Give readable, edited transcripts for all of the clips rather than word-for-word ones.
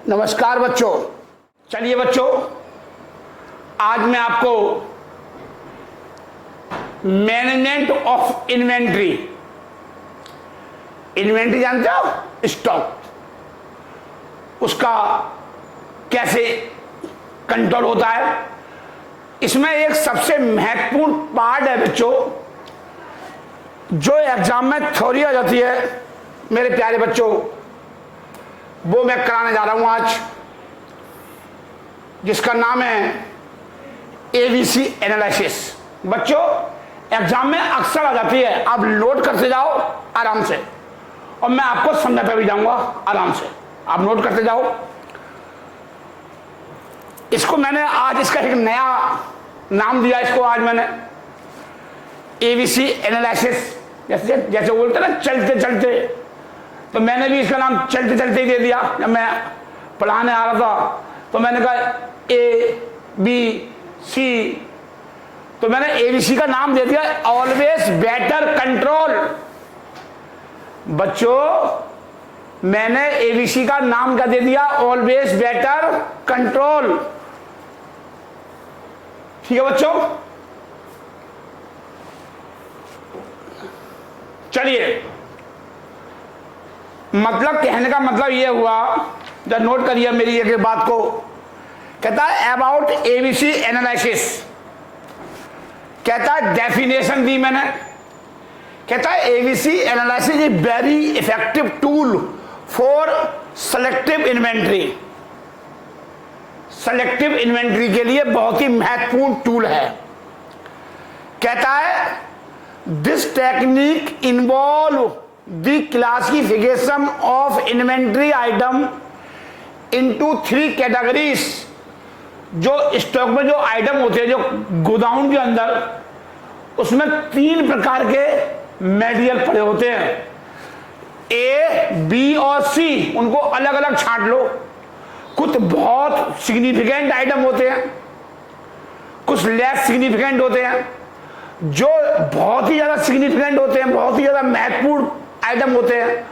नमस्कार बच्चों। चलिए बच्चों, आज मैं आपको मैनेजमेंट ऑफ इन्वेंट्री, इन्वेंट्री जानते हो, स्टॉक, उसका कैसे कंट्रोल होता है। इसमें एक सबसे महत्वपूर्ण पार्ट है बच्चों, जो एग्जाम में थ्योरी आ जाती है मेरे प्यारे बच्चों, वो मैं कराने जा रहा हूं आज, जिसका नाम है एबीसी एनालिसिस। बच्चों एग्जाम में अक्सर आ जाती है, आप नोट करते जाओ आराम से, और मैं आपको समझाता भी जाऊंगा आराम से, आप नोट करते जाओ। इसको मैंने आज इसका एक नया नाम दिया, इसको आज मैंने एबीसी एनालिसिस, जैसे बोलते ना चलते चलते, तो मैंने भी इसका नाम चलते चलते ही दे दिया। जब मैं पढ़ाने आ रहा था तो मैंने कहा ए बी सी, तो मैंने एबीसी का नाम दे दिया, ऑलवेज बेटर कंट्रोल। बच्चों मैंने एबीसी का नाम क्या दे दिया, ऑलवेज बेटर कंट्रोल। ठीक है बच्चों, चलिए, मतलब कहने का मतलब यह हुआ, जब नोट करिए मेरी एक बात को, कहता है अबाउट एबीसी एनालिसिस, कहता है डेफिनेशन दी मैंने, कहता है ABC analysis is very effective tool for selective inventory. Selective inventory के लिए बहुत ही महत्वपूर्ण टूल है। कहता है this technique involve the classification of inventory item into 3 categories. जो स्टॉक में जो आइटम होते हैं, जो गोदाउन के अंदर, उसमें 3 प्रकार के मटेरियल पड़े होते हैं, ए बी और सी, उनको अलग अलग छांट लो। कुछ बहुत सिग्निफिकेंट आइटम होते हैं, कुछ लेस सिग्निफिकेंट होते हैं। जो बहुत ही ज्यादा सिग्निफिकेंट होते हैं, बहुत ही ज्यादा महत्वपूर्ण आइटम होते हैं,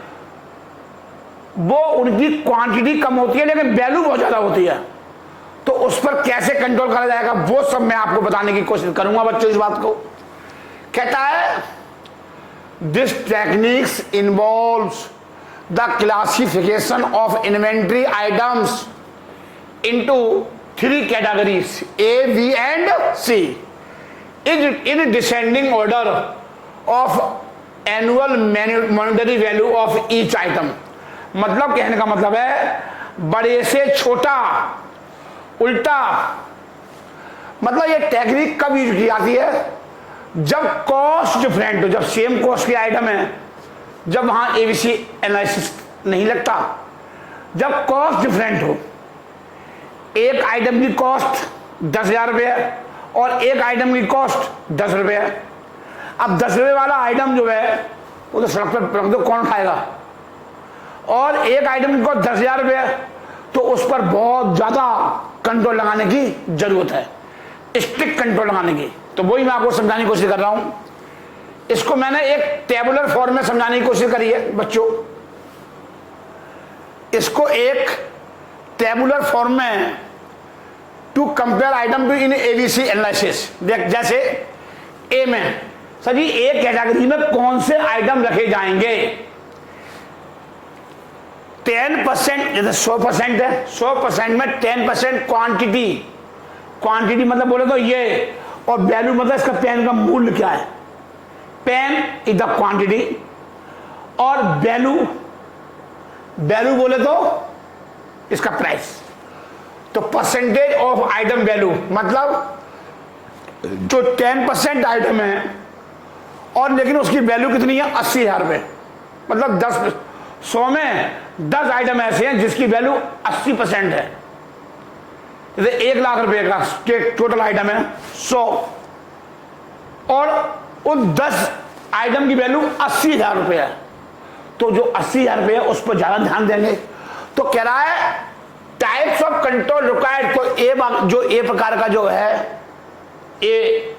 वो उनकी क्वांटिटी कम होती है लेकिन वैल्यू बहुत ज्यादा होती है। तो उस पर कैसे कंट्रोल करा जाएगा, वो सब मैं आपको बताने की कोशिश करूंगा बच्चों इस बात को। कहता है this techniques involves the classification of inventory items into 3 categories A B and C in descending order of annual monetary value of each item। मतलब कहने का मतलब है बड़े से छोटा, उल्टा। मतलब ये टेक्निक कब यूज की जाती है, जब कॉस्ट डिफरेंट हो, जब सेम कॉस्ट के आइटम है, जब वहां एबीसी एनालिसिस नहीं लगता, जब कॉस्ट डिफरेंट हो। एक आइटम की कॉस्ट 10,000 रुपये है और एक आइटम की कॉस्ट 10 रुपये है। अब 10 रुपये वाला आइटम जो है वो तो सड़क पर रख दो, कौन खाएगा। और एक आइटम की कॉस्ट 10,000 रुपये है, तो उस पर बहुत ज्यादा कंट्रोल लगाने की जरूरत है, स्ट्रिक्ट कंट्रोल लगाने की। तो वही मैं आपको समझाने की कोशिश कर रहा हूं। इसको मैंने एक टेबुलर फॉर्म में समझाने की कोशिश करी है बच्चों। इसको एक टेबुलर फॉर्म में to compare item to in ABC analysis. जैसे ए में, सर जी ए कैटेगरी में कौन से आइटम रखे जाएंगे। 10%, जैसे 100% है, 100% में 10% क्वांटिटी, क्वांटिटी मतलब बोले तो ये, और वैल्यू मतलब इसका पेन का मूल्य क्या है। पेन इज द क्वांटिटी, और वैल्यू, वैल्यू बोले तो इसका प्राइस। तो परसेंटेज ऑफ आइटम वैल्यू मतलब जो 10% आइटम है और लेकिन उसकी वैल्यू कितनी है, 80,000 रुपये। मतलब 100 में 10 आइटम ऐसे हैं जिसकी वैल्यू 80% है। जैसे 1 लाख रुपए का टोटल आइटम है 100, और उन 10 आइटम की वैल्यू 80,000 रुपये है। तो जो 80,000 रुपये है उस पर ज्यादा ध्यान देंगे। तो कह रहा है टाइप्स ऑफ कंट्रोल रिक्वायर्ड। तो ए प्रकार का जो है, ए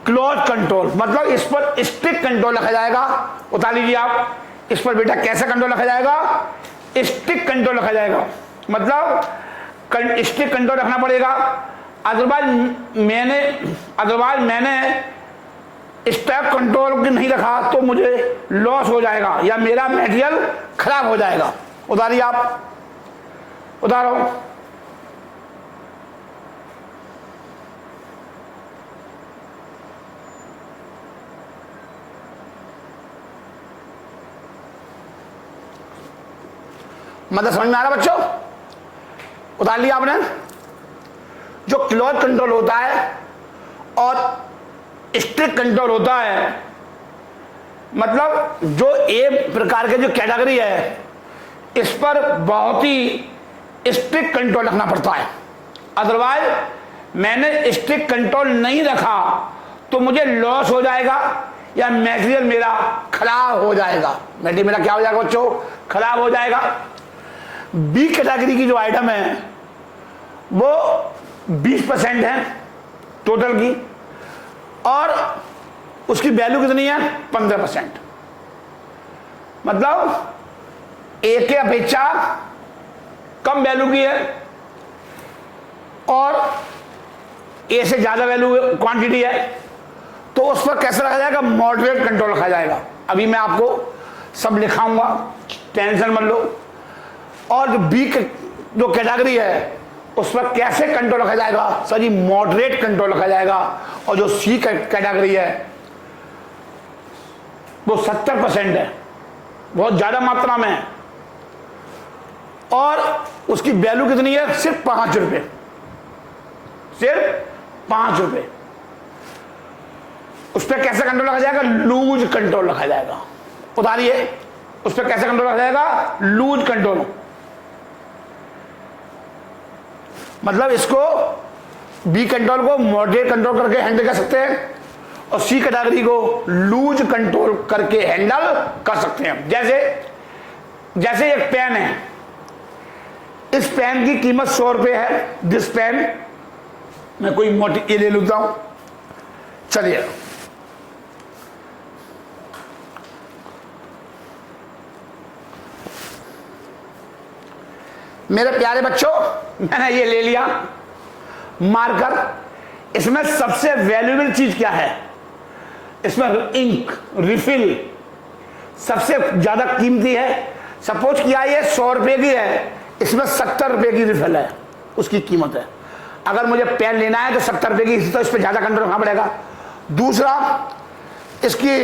क्लोज कंट्रोल, मतलब इस पर स्ट्रिक्ट कंट्रोल रखा जाएगा। उतार लीजिए आप, इस पर बेटा कैसा कंट्रोल रखा जाएगा, स्ट्रिक्ट कंट्रोल रखा जाएगा। मतलब स्ट्रिक्ट कंट्रोल रखना पड़ेगा, अदरवाइज मैंने स्टॉक कंट्रोल नहीं रखा तो मुझे लॉस हो जाएगा या मेरा मटेरियल खराब हो जाएगा। उतारिए आप, उतारो। मतलब समझ में आ रहा बच्चों? उतार लिया आपने। जो क्लोज कंट्रोल होता है और स्ट्रिक्ट कंट्रोल होता है, मतलब जो एक प्रकार के जो कैटेगरी है इस पर बहुत ही स्ट्रिक्ट कंट्रोल रखना पड़ता है। अदरवाइज मैंने स्ट्रिक्ट कंट्रोल नहीं रखा तो मुझे लॉस हो जाएगा या मटेरियल मेरा खराब हो जाएगा। मटेरियल मेरा क्या हो जाएगा बच्चों? खराब हो जाएगा। बी कैटेगरी की जो आइटम है वो 20% है टोटल की और उसकी वैल्यू कितनी है? 15%। मतलब ए के अपेक्षा कम वैल्यू की है और ए से ज्यादा वैल्यू क्वांटिटी है, तो उस पर कैसे रखा जाएगा? मॉडरेट कंट्रोल रखा जाएगा। अभी मैं आपको सब लिखाऊंगा, टेंशन मत लो। और जो बी जो कैटेगरी है उस पर कैसे कंट्रोल रखा जाएगा? सर जी मॉडरेट कंट्रोल रखा जाएगा। और जो सी कैटेगरी है वो 70% है, बहुत ज्यादा मात्रा में है और उसकी वैल्यू कितनी है? सिर्फ 5 रुपए, सिर्फ 5 रुपए। उस पर कैसे कंट्रोल रखा जाएगा? लूज कंट्रोल रखा जाएगा। उतारिए, उस पर कैसे कंट्रोल रखा जाएगा? Lose control. मतलब इसको बी कंट्रोल को मॉडरेट कंट्रोल करके हैंडल कर सकते हैं और सी कैटेगरी को लूज कंट्रोल करके हैंडल कर सकते हैं। जैसे एक पेन है, इस पेन की कीमत 100 रुपए है। दिस पेन, मैं कोई मोटी ये ले लेता हूं, चलिए मेरे प्यारे बच्चों, मैंने ये ले लिया मार्कर। इसमें सबसे वैल्यूएबल चीज क्या है? इसमें इंक रिफिल सबसे ज्यादा कीमती है। सपोज किया ये 100 रुपए की है, इसमें 70 रुपए की रिफिल है, उसकी कीमत है। अगर मुझे पेन लेना है तो 70 रुपए की, तो इस पर ज्यादा कंट्रोल रखना पड़ेगा। दूसरा, इसकी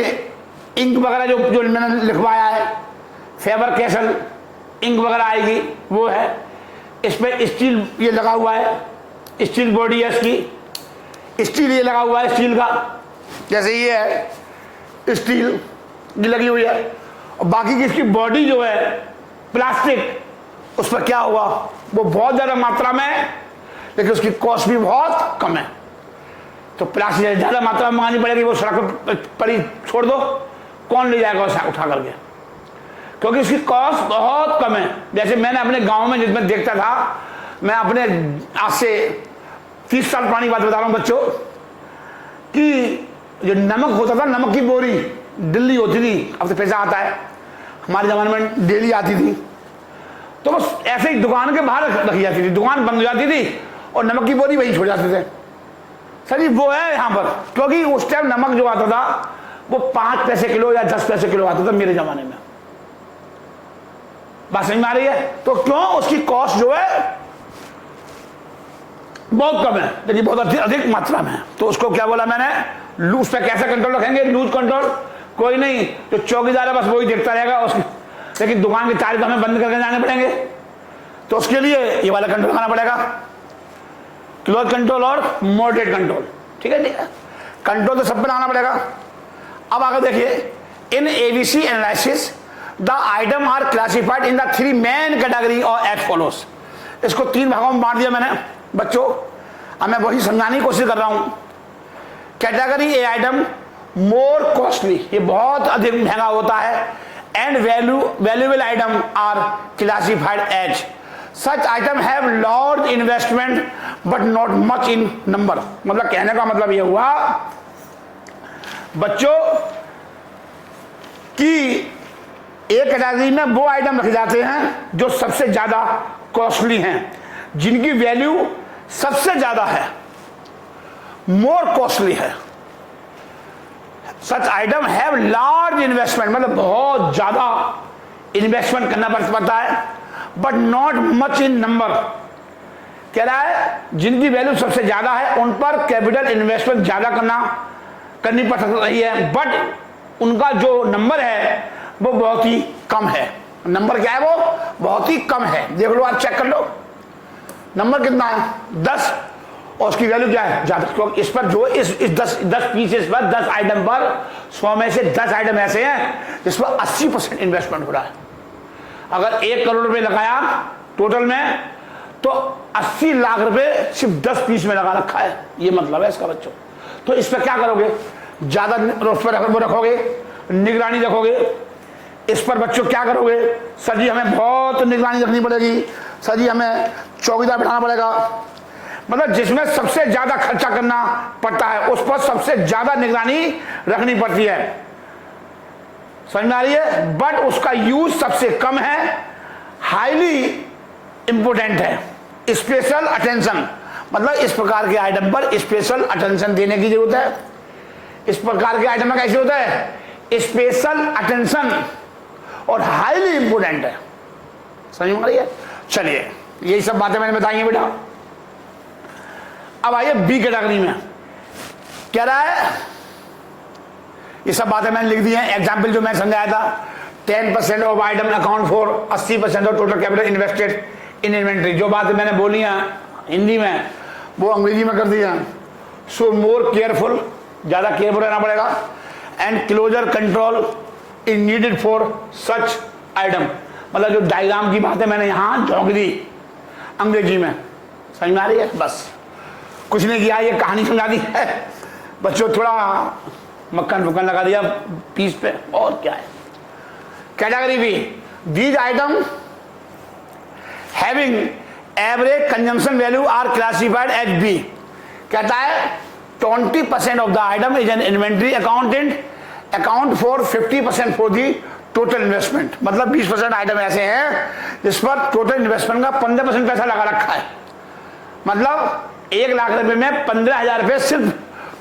इंक वगैरह जो मैंने लिखवाया है, फेबर कैसल इंक वगैरह आएगी, वो है। इस पर स्टील ये लगा हुआ है, स्टील बॉडी है इसकी, स्टील ये लगा हुआ है स्टील का, जैसे ये है स्टील ये लगी हुई है। और बाकी की इसकी बॉडी जो है प्लास्टिक, उस पर क्या हुआ? वो बहुत ज्यादा मात्रा में है लेकिन उसकी कॉस्ट भी बहुत कम है। तो प्लास्टिक ज्यादा मात्रा में मंगानी पड़ेगी, वो सड़क पर ही छोड़ दो, कौन ले जाएगा उसे उठा करके? क्योंकि उसकी कॉस्ट बहुत कम है। जैसे मैंने अपने गांव में जिसमें देखता था, मैं अपने आज से 30 साल पुरानी बात बता रहा हूं बच्चों, कि जो नमक होता था, नमक की बोरी दिल्ली होती थी, अब तो पैसा आता है, हमारे जमाने में डेली आती थी, तो बस ऐसे ही दुकान के बाहर रखी जाती थी, दुकान बंद हो जाती थी और नमक की बोरी वहीं छोड़ जाते थे। सर जी वो है यहाँ पर, क्योंकि उस टाइम नमक जो आता था वो 5 पैसे किलो या 10 पैसे किलो आता था मेरे जमाने में। बात समझ में आ रही है? तो क्यों? उसकी कॉस्ट जो है बहुत कम है, लेकिन बहुत अधिक मात्रा में है। तो उसको क्या बोला मैंने? लूज पे कैसे कंट्रोल रखेंगे? लूज कंट्रोल कोई नहीं, जो चौकीदार है बस वही देखता रहेगा उसकी, लेकिन दुकान की तारीख हमें बंद करके जाने पड़ेंगे। तो उसके लिए ये वाला कंट्रोल करना पड़ेगा, क्लोज कंट्रोल और मॉडरेट कंट्रोल। ठीक है, ठीक है, कंट्रोल तो सब पे लाना पड़ेगा। अब आगे देखिए, in ABC analysis the item are classified in the 3 main category और एज फॉलोस। इसको 3 भागों में बांट दिया मैंने बच्चों। अब मैं वही समझाने की कोशिश कर रहा हूं। Category A item more costly, ये बहुत अधिक महंगा होता है, and valuable item are classified as such item have large investment but not much in number. मतलब कहने का मतलब ये हुआ बच्चों कि एक कैटेगरी में वो आइटम रखे जाते हैं जो सबसे ज्यादा कॉस्टली हैं, जिनकी वैल्यू सबसे ज्यादा है, मोर कॉस्टली है। सच आइटम हैव लार्ज इन्वेस्टमेंट, मतलब बहुत ज्यादा इन्वेस्टमेंट करना पड़ता है, but not much in number. कह रहा है जिनकी वैल्यू सबसे ज्यादा है उन पर कैपिटल इन्वेस्टमेंट ज्यादा करनी पड़ रही है, बट उनका जो नंबर है वो बहुत ही कम है। नंबर क्या है? वो बहुत ही कम है। देख लो, आप चेक कर लो, नंबर कितना है? 10, और उसकी वैल्यू क्या है? ज्यादा। क्योंकि इस पर जो इस 10 पीसेस पर, 10 आइटम पर, 100 में से 10 आइटम ऐसे हैं जिस पर 80% इन्वेस्टमेंट हो रहा है। अगर 1 करोड़ रुपए लगाया टोटल में, तो 80 लाख रुपए सिर्फ 10 पीस में लगा रखा है, ये मतलब है इसका बच्चों। तो इस पर क्या करोगे? ज्यादा उस पर रखोगे, निगरानी रखोगे। इस पर बच्चों क्या करोगे? सर जी हमें बहुत निगरानी रखनी पड़ेगी, सर जी हमें चौकीदार बिठाना पड़ेगा। मतलब जिसमें सबसे ज्यादा खर्चा करना पड़ता है उस पर सबसे ज्यादा निगरानी रखनी पड़ती है, समझ में आ रही है? बट उसका यूज सबसे कम है, हाईली इंपोर्टेंट है, स्पेशल अटेंशन। मतलब इस प्रकार के आइटम पर स्पेशल अटेंशन देने की जरूरत है। इस प्रकार के आइटम में कैसे होता है? स्पेशल अटेंशन और हाईली इंपोर्टेंट है, समझ में आ रही है? चलिए, यही सब बातें मैंने बताई हैं बेटा। अब आइए बी कैटेगरी में। कह रहा है, ये सब बातें मैंने लिख दी हैं, एग्जाम्पल जो मैं समझाया था, 10% of item account for 80% of total capital invested in inventory. जो बातें मैंने बोली हैं हिंदी में वो अंग्रेजी में कर दी है। सो मोर केयरफुल, ज्यादा केयरफुल रहना पड़ेगा, and closer control is needed for such item. मतलब जो डायग्राम की बातें मैंने यहां झोंक दी अंग्रेजी में, समझ में आ रही है? बस कुछ नहीं किया, ये कहानी समझा दी है बच्चों, थोड़ा मक्खन फुक्कन लगा दिया पीस पे, और क्या है। Category B, these item having average consumption value are classified as B. कहता है 20% of the item is an inventory account for 50% for the total investment. मतलब 20% आइटम ऐसे हैं जिस पर टोटल इन्वेस्टमेंट का 15% पैसा लगा रखा है। मतलब 1 लाख रुपए में 15,000 रुपए सिर्फ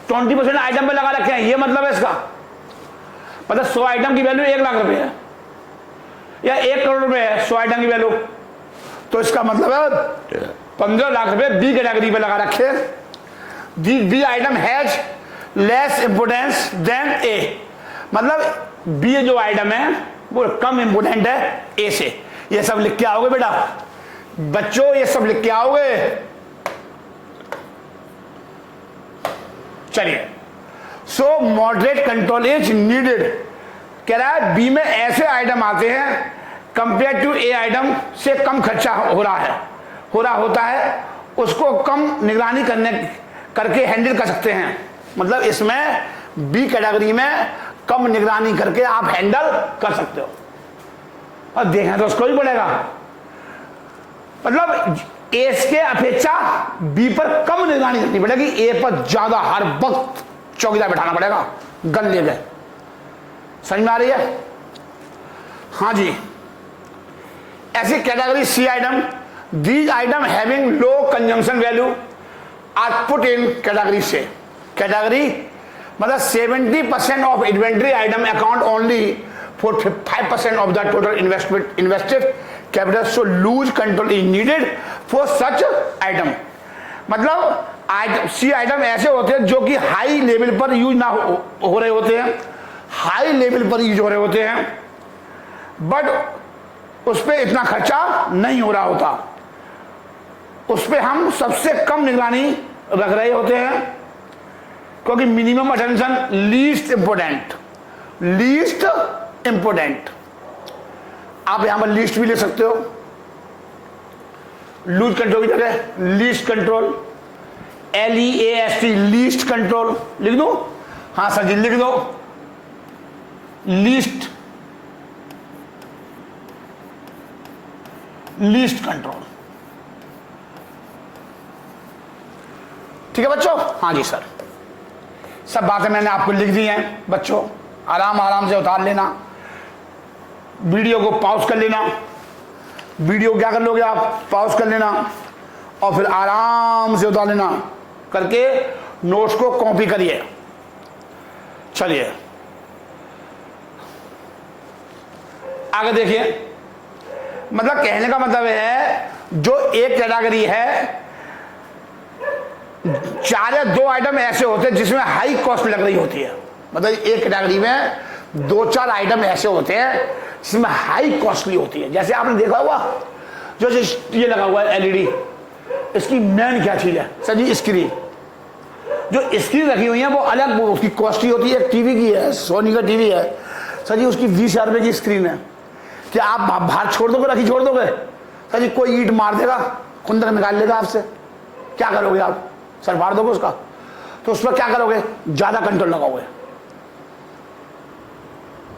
20% आइटम पे लगा रखे हैं, ये मतलब है इसका। मतलब 100 आइटम की वैल्यू 1 लाख रुपए है, या 1 करोड़ रुपए है 100 आइटम की वैल्यू, तो इसका मतलब है 15 लाख रुपए बी कैटेगरी पे लगा रखे। B item has less importance than A. मतलब बी जो आइटम है वो कम इंपोर्टेंट है ए से। ये सब लिख के आओगे बेटा बच्चों, ये सब लिख के आओगे। चलिए, सो मॉडरेट कंट्रोल इज नीडेड। कह रहा है बी में ऐसे आइटम आते हैं कंपेयर टू ए आइटम से कम खर्चा होता है, उसको कम निगरानी करके हैंडल कर सकते हैं। मतलब इसमें बी कैटेगरी में कम निगरानी करके आप हैंडल कर सकते हो। और देखें तो उसको भी पड़ेगा, मतलब ए के अपेक्षा बी पर कम निगरानी करनी पड़ेगी, ए पर ज्यादा हर वक्त चौकीदार बैठाना पड़ेगा गन ले गए। समझ में आ रही है? हाँ जी। ऐसी category C item, these item having low consumption value are put in category C. Category मतलब 70% of inventory item account only for 5% of the total invested capital, so loose control is needed for such item. मतलब C item ऐसे होते हैं जो कि high level पर use ना हो रहे होते हैं, हाई लेवल पर यूज हो रहे होते हैं, बट उस पर इतना खर्चा नहीं हो रहा होता, उस पर हम सबसे कम निगरानी रख रहे होते हैं, क्योंकि मिनिमम अटेंशन लीस्ट इंपोर्टेंट। आप यहां पर लीस्ट भी ले सकते हो, लूज कंट्रोल की जगह least control, LEAST least control लिख दो। हाँ सर जी लिख दो, लीस्ट कंट्रोल। ठीक है बच्चों? हाँ जी सर, सब बातें मैंने आपको लिख दी हैं बच्चों, आराम से उतार लेना, वीडियो को पॉज कर लेना, वीडियो क्या कर लोगे आप, पॉज कर लेना और फिर आराम से उतार लेना करके नोट्स को कॉपी करिए। चलिए आगे देखिए, मतलब कहने का मतलब है जो एक कैटेगरी है, 4 या 2 आइटम ऐसे होते हैं जिसमें हाई कॉस्ट लग रही होती है। मतलब एक कैटेगरी में 2-4 आइटम ऐसे होते हैं जिसमें हाई कॉस्टली होती है। जैसे आपने देखा हुआ जो ये लगा हुआ है एलईडी, इसकी मेन क्या चीज है सर जी, स्क्रीन। जो स्क्रीन रखी हुई है वो अलग, वो उसकी कॉस्टली होती है। टीवी की है, सोनी का टीवी है सर जी, उसकी 20,000 रुपए की स्क्रीन है। क्या आप बाहर छोड़ दोगे, रखी छोड़ दोगे सर जी? कोई ईंट मार देगा, खुंदक निकाल लेगा आपसे, क्या करोगे आप? सर फाड़ दोगे उसका। तो उस पर क्या करोगे? ज्यादा कंट्रोल लगाओगे।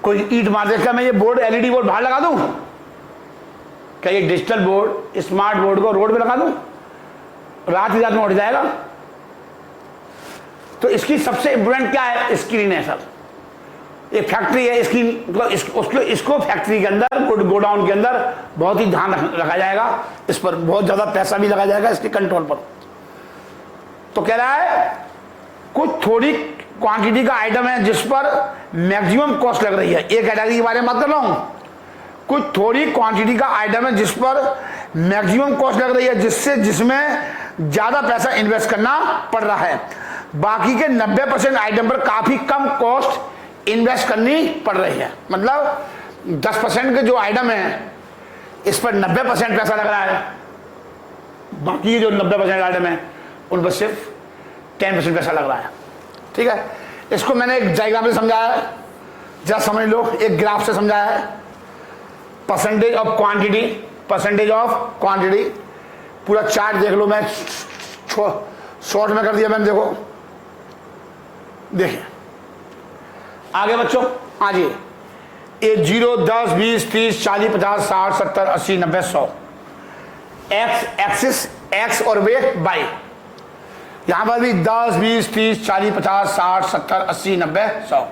कोई ईंट मार देगा, क्या मैं ये बोर्ड एलईडी बोर्ड बाहर लगा दूं? क्या ये डिजिटल बोर्ड, स्मार्ट बोर्ड को रोड पे लगा दूं? रात ही रात में उठ जाएगा। तो इसकी सबसे इंपोर्टेंट क्या है? स्क्रीन है सर। एक फैक्ट्री है, स्क्रीन इसको फैक्ट्री के अंदर, गोडाउन के अंदर बहुत ही ध्यान रखा जाएगा। इस पर बहुत ज्यादा पैसा भी लगाया जाएगा, इसके कंट्रोल पर। तो कह रहा है कुछ थोड़ी क्वांटिटी का आइटम है जिस पर मैक्सिमम कॉस्ट लग रही है। एक कैटेगरी के बारे में बात कर रहा हूं। कुछ थोड़ी क्वांटिटी का आइटम है जिस पर मैक्सिमम कॉस्ट लग रही है, जिसमें ज्यादा पैसा इन्वेस्ट करना पड़ रहा है। बाकी के 90% आइटम पर काफी कम कॉस्ट इन्वेस्ट करनी पड़ रही है। मतलब 10% के जो आइटम है इस पर 90% पैसा लग रहा है, बाकी जो 90% आइटम है उन पर सिर्फ 10% पैसा लग रहा है। ठीक है, इसको मैंने एक डायग्राम से समझाया है, जरा समझ लो। एक ग्राफ से समझाया है, percentage of quantity, percentage of quantity. पूरा चार्ट देख लो, मैं शॉर्ट में कर दिया मैंने। देखो देखिए आगे बच्चों, हाँ जी, ये 0, 10, 20, 30, 40, 50, 60, 70, 80, 90, 100। एक्स एक्सिस एक्स और वे वाई। यहां पर भी 10, 20, 30, 40, 50, 60, 70, 80, 90, 100।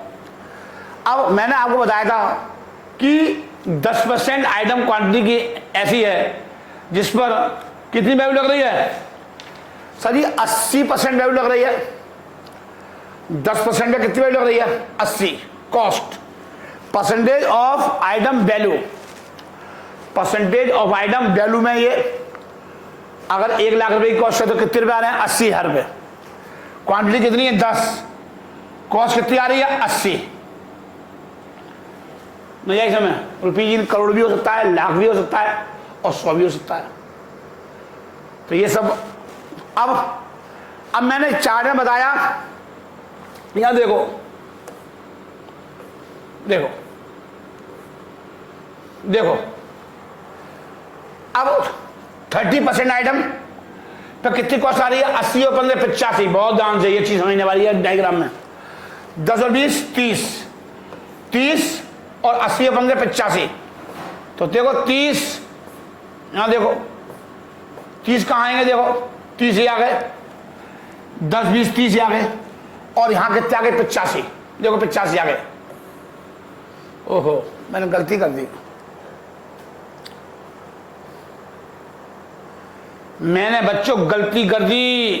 अब मैंने आपको बताया था कि 10% आइटम क्वांटिटी की ऐसी है जिस पर कितनी वैल्यू लग रही है सर जी? 80% वैल्यू लग रही है। 10% में कितनी वैल्यू लग रही है? 80 cost. Percentage of item value, percentage of item value में ये अगर 1 लाख रुपए की कॉस्ट है तो कितने रुपए आ रहे हैं? 80,000 रुपए। क्वांटिटी कितनी है? 10। कॉस्ट कितनी आ रही है? 80। नहीं आई समय? रुपये करोड़ भी हो सकता है, लाख भी हो सकता है और 100 भी हो सकता है। तो ये सब अब मैंने चार्ट में बताया। यहां देखो देखो देखो, अब 30% आइटम तो कितनी कॉस्ट आ रही है? 80 और 15 85। बहुत ध्यान से ये चीज समझने वाली है डायग्राम में। 10 और 20 30, 30 और 80 और 15 85। तो देखो 30, यहां देखो 30 कहां आएंगे? देखो 30 ही आ गए, 10, 20, 30 ही आ गए, और यहां कितने आ गए? 85। देखो 85 आ गए। ओहो, मैंने गलती कर दी। मैंने बच्चों गलती कर दी।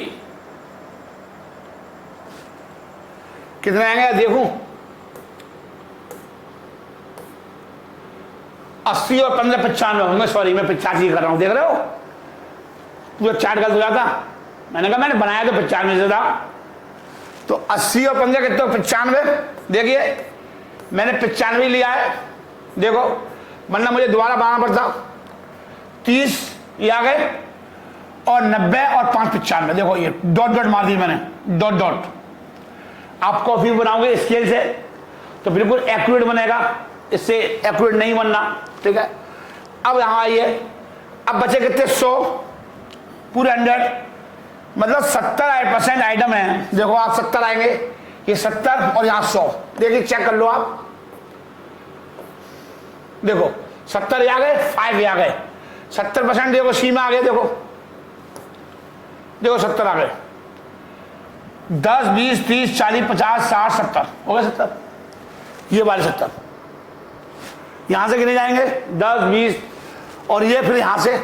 कितने आएंगे देखूं? 80 और 15 95 होंगे। सॉरी, मैं 85 कर रहा हूं। देख रहे हो पूरा चार्ट गलत हो जाता। मैंने कहा मैंने बनाया तो 95 से था। तो 80 और 15 कितने? 95। देखिए मैंने 95 लिया है, देखो, वरना मुझे दोबारा बनाना पड़ता। 30 ये आ गए और 90 और 5 95। देखो ये डॉट डॉट मार दी मैंने, डॉट डॉट। आप कॉपी बनाओगे स्केल से तो बिल्कुल एक्यूरेट बनेगा, इससे एक्यूरेट नहीं बनना। ठीक है, अब यहां आइए। अब बचे कितने? 100 पूरे 100। मतलब 70% आइटम है। देखो आप 70 आएंगे, ये 70 और यहां 100। देखिए चेक कर लो आप, देखो 70 आ गए, 5 आ गए। 70% देखो सी में आ गए। देखो देखो 70 आ गए। 10, 20, 30, 40, 50, 60, 70 हो गए। 70 ये वाले 70। यहां से कितने जाएंगे? 10, 20 और ये फिर यहां से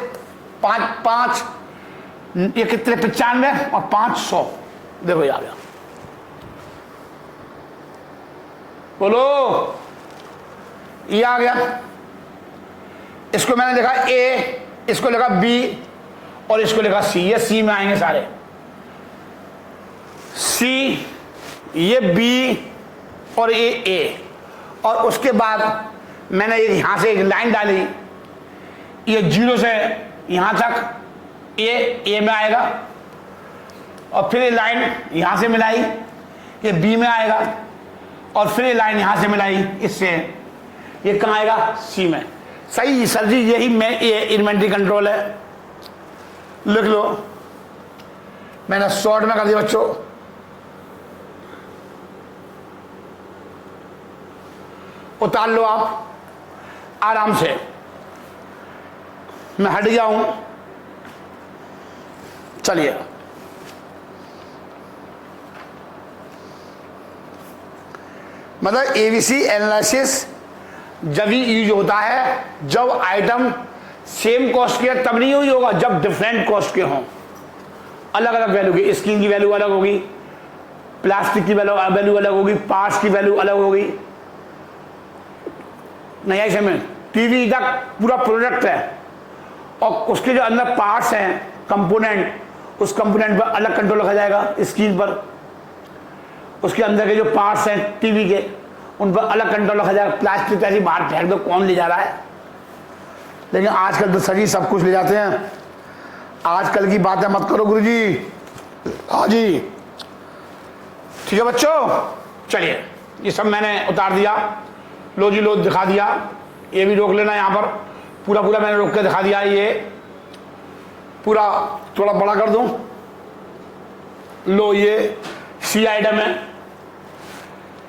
5 ये कितने 95 और 500, देखो ये आ गया। बोलो, ये आ गया। इसको मैंने लिखा ए, इसको लिखा बी और इसको लिखा सी। ये सी में आएंगे सारे, सी, ये बी और ये ए। और उसके बाद मैंने यहां से एक लाइन डाली, ये 0 से यहां तक ए में आएगा, और फिर ये लाइन यहां से मिलाई, ये बी में आएगा, और फिर ये लाइन यहां से मिलाई इससे, ये कहां आएगा, सी में। सही सर जी, यही मैं ये इन्वेंटरी कंट्रोल है। लिख लो, मैंने शॉर्ट में कर दिया बच्चों। उतार लो आप आराम से, मैं हट गया हूं। चलिए, मतलब एबीसी एनालिसिस जब ही यूज होता है जब आइटम सेम कॉस्ट के, तब नहीं यूज होगा जब डिफरेंट कॉस्ट के हों, अलग अलग वैल्यू की। स्क्रीन की वैल्यू अलग होगी, प्लास्टिक की वैल्यू अलग होगी, पार्ट्स की वैल्यू अलग होगी। नहीं ऐसे में टीवी का पूरा प्रोडक्ट है और उसके जो अंदर पार्ट्स हैं, कंपोनेंट, उस कंपोनेंट पर अलग कंट्रोल रखा जाएगा। स्क्रीन पर उसके अंदर के जो पार्ट्स हैं टीवी के, उन पर अलग कंट्रोल रखा जाएगा। प्लास्टिक ऐसी बाहर फेंक दो, कौन ले जा रहा है। लेकिन आजकल तो सभी सब कुछ ले जाते हैं। आजकल की बातें मत करो गुरुजी। हाँ जी, ठीक है बच्चों। चलिए, ये सब मैंने उतार दिया। लो जी, लो दिखा दिया। ये भी रोक लेना, यहाँ पर पूरा पूरा मैंने रोक के दिखा दिया। ये पूरा थोड़ा बड़ा कर दूं। लो, ये सी आइटम है,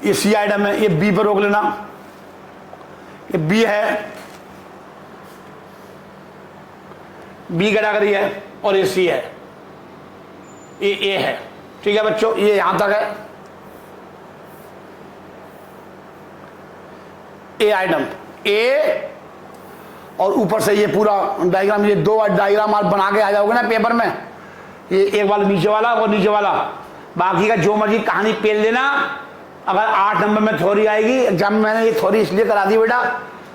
ये सी आइटम है। ये बी पर रोक लेना, ये बी है, बी कैटेगरी है, और ये सी है, ये ए है। ठीक है बच्चों, ये यहां तक है ए आइटम ए। और ऊपर से ये पूरा डायग्राम, ये 2 डायग्राम आप बना के आ जाओगे ना पेपर में, ये एक वाला नीचे वाला और नीचे वाला। बाकी का जो मर्जी कहानी पेल लेना। अगर 8 नंबर में थ्योरी आएगी एग्जाम में, मैंने ये थ्योरी इसलिए करा दी बेटा,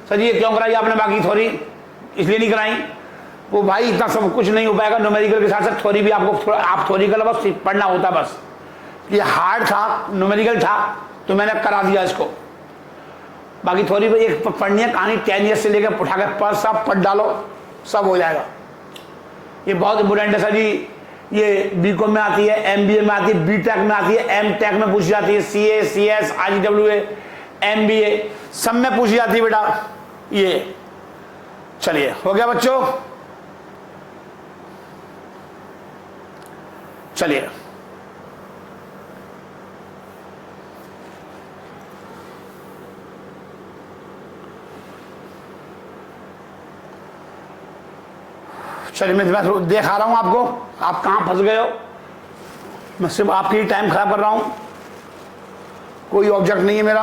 सर जी ये क्यों कराई आपने बाकी थ्योरी, इसलिए नहीं कराई। वो भाई इतना सब कुछ नहीं हो पाएगा, न्यूमेरिकल के साथ साथ थ्योरी भी आपको थोड़ा, आप थ्योरी का बस पढ़ना होता बस। ये हार्ड था, न्यूमेरिकल था, तो मैंने करा दिया इसको। बाकी थ्योरी पे एक पढ़नी है कहानी, 10 ईयर्स से लेकर उठा के पर सब पढ़ डालो, सब हो जाएगा। ये बहुत इंपोर्टेंट है सर जी। ये बीकॉम में आती है, एमबीए में आती है, बीटेक में आती है, एमटेक में पूछी जाती है, सीए, सीएस, आईडब्ल्यूए, एमबीए, सब में पूछी जाती है बेटा ये। चलिए, हो गया बच्चों। चलिए, चलिए, मैं देख आ रहा हूं आपको, आप कहां फंस गए हो। मैं सिर्फ आपकी ही टाइम खराब कर रहा हूं, कोई ऑब्जेक्ट नहीं है मेरा,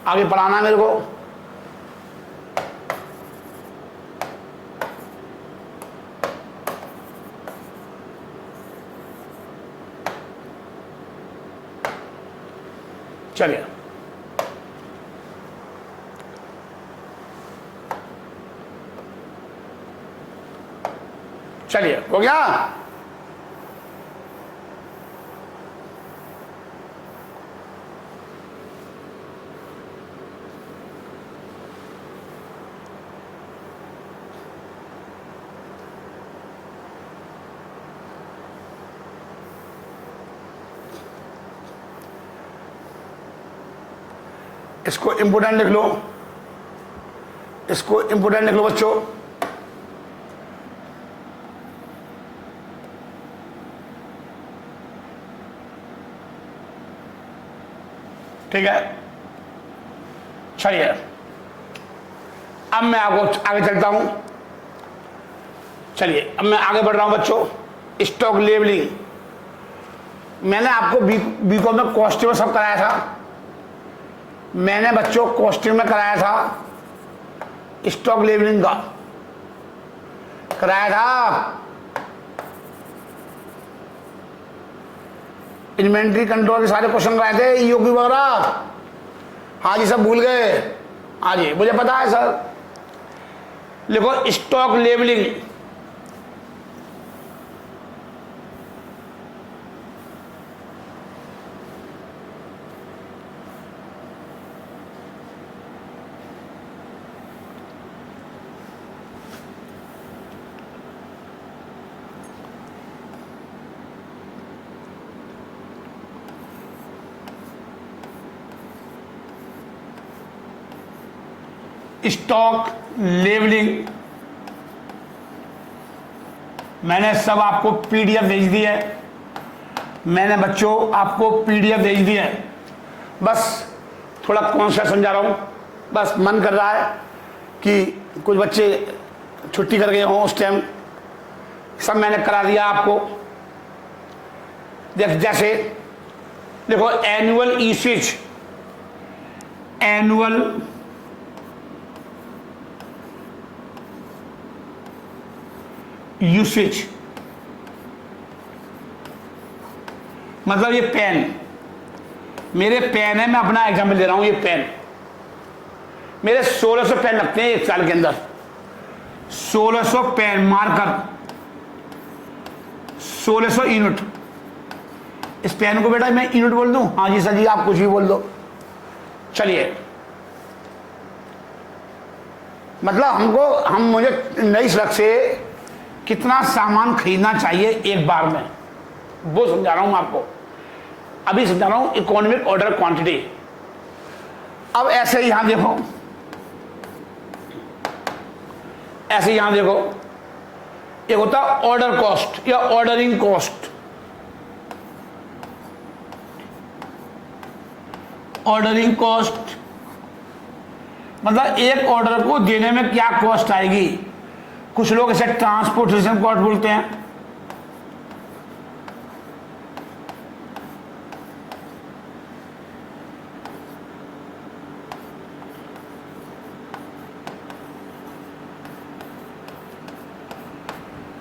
आगे पढ़ाना है मेरे को। चलिए, चलिए, हो गया। इसको इंपोर्टेंट लिख लो, इसको इंपोर्टेंट लिख लो बच्चों। ठीक है, चलिए, अब मैं आपको आगे चलता हूं। चलिए, अब मैं आगे बढ़ रहा हूं बच्चों। स्टॉक लेबलिंग, मैंने आपको बीकॉम में कॉस्टिंग में सब कराया था। मैंने बच्चों कॉस्टिंग में कराया था स्टॉक लेवलिंग का कराया था। इन्वेंट्री कंट्रोल के सारे क्वेश्चन कराए थे, ईओक्यू वगैरह। हाँ जी, सब भूल गए। हाँ जी, मुझे पता है सर। लिखो स्टॉक लेवलिंग। स्टॉक लेवलिंग मैंने सब आपको पीडीएफ भेज दी है। मैंने बच्चों आपको पीडीएफ भेज दी है। बस थोड़ा कॉन्सेप्ट समझा रहा हूं। बस मन कर रहा है कि कुछ बच्चे छुट्टी कर गए हों उस टाइम। सब मैंने करा दिया आपको। जैसे देखो, एनुअल यूसेज, एनुअल यूसेज मतलब ये पेन, मेरे पेन है, मैं अपना एग्जाम्पल दे रहा हूं। ये पेन मेरे 1600 पेन लगते हैं एक साल के अंदर। 1600 पेन मार्कर, 1600 यूनिट। इस पेन को बेटा मैं यूनिट बोल दूं? हाँ जी सर जी, आप कुछ भी बोल दो। चलिए, मतलब मुझे नई सड़क से कितना सामान खरीदना चाहिए एक बार में, वो समझा रहा हूं आपको। अभी समझा रहा हूं इकोनॉमिक ऑर्डर क्वांटिटी। अब ऐसे ही यहां देखो, ऐसे यहां देखो, एक होता है ऑर्डर कॉस्ट या ऑर्डरिंग कॉस्ट। ऑर्डरिंग कॉस्ट मतलब एक ऑर्डर को देने में क्या कॉस्ट आएगी। कुछ लोग इसे ट्रांसपोर्टेशन कॉस्ट बोलते हैं।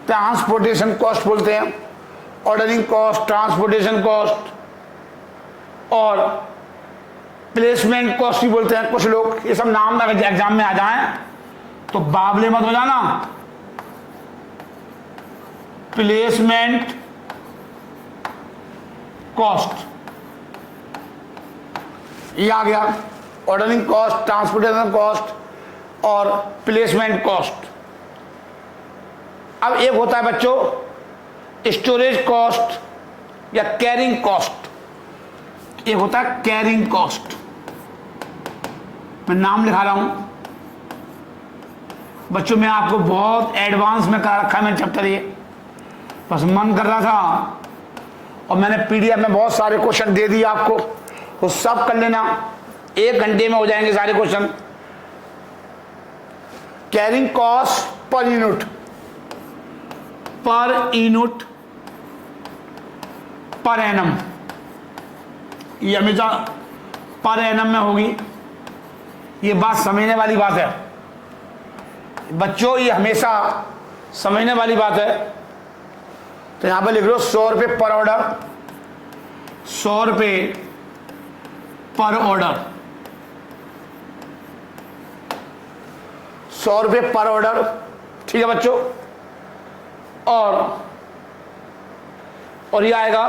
ट्रांसपोर्टेशन कॉस्ट बोलते हैं, ऑर्डरिंग कॉस्ट, ट्रांसपोर्टेशन कॉस्ट और प्लेसमेंट कॉस्ट भी बोलते हैं कुछ लोग। ये सब नाम अगर एग्जाम में आ जाएं तो बावले मत हो जाना। प्लेसमेंट कॉस्ट ये आ गया, ऑर्डरिंग कॉस्ट, ट्रांसपोर्टेशन कॉस्ट और प्लेसमेंट कॉस्ट। अब एक होता है बच्चों स्टोरेज कॉस्ट या कैरिंग कॉस्ट। एक होता है कैरिंग कॉस्ट, मैं नाम लिखा रहा हूं बच्चों। मैं आपको बहुत एडवांस में करा रखा है मैंने चैप्टर ये, बस मन कर रहा था और मैंने पीडीएफ में बहुत सारे क्वेश्चन दे दिए आपको, वो सब कर लेना। 1 घंटे में हो जाएंगे सारे question. Carrying cost per unit, per unit per annum, ये हमेशा पर एनम में होगी। ये बात समझने वाली बात है बच्चों, ये हमेशा समझने वाली बात है। तो यहां पर लिख लो 100 रुपये पर ऑर्डर, 100 रुपये पर ऑर्डर, 100 रुपये पर ऑर्डर। ठीक है बच्चों। और ये आएगा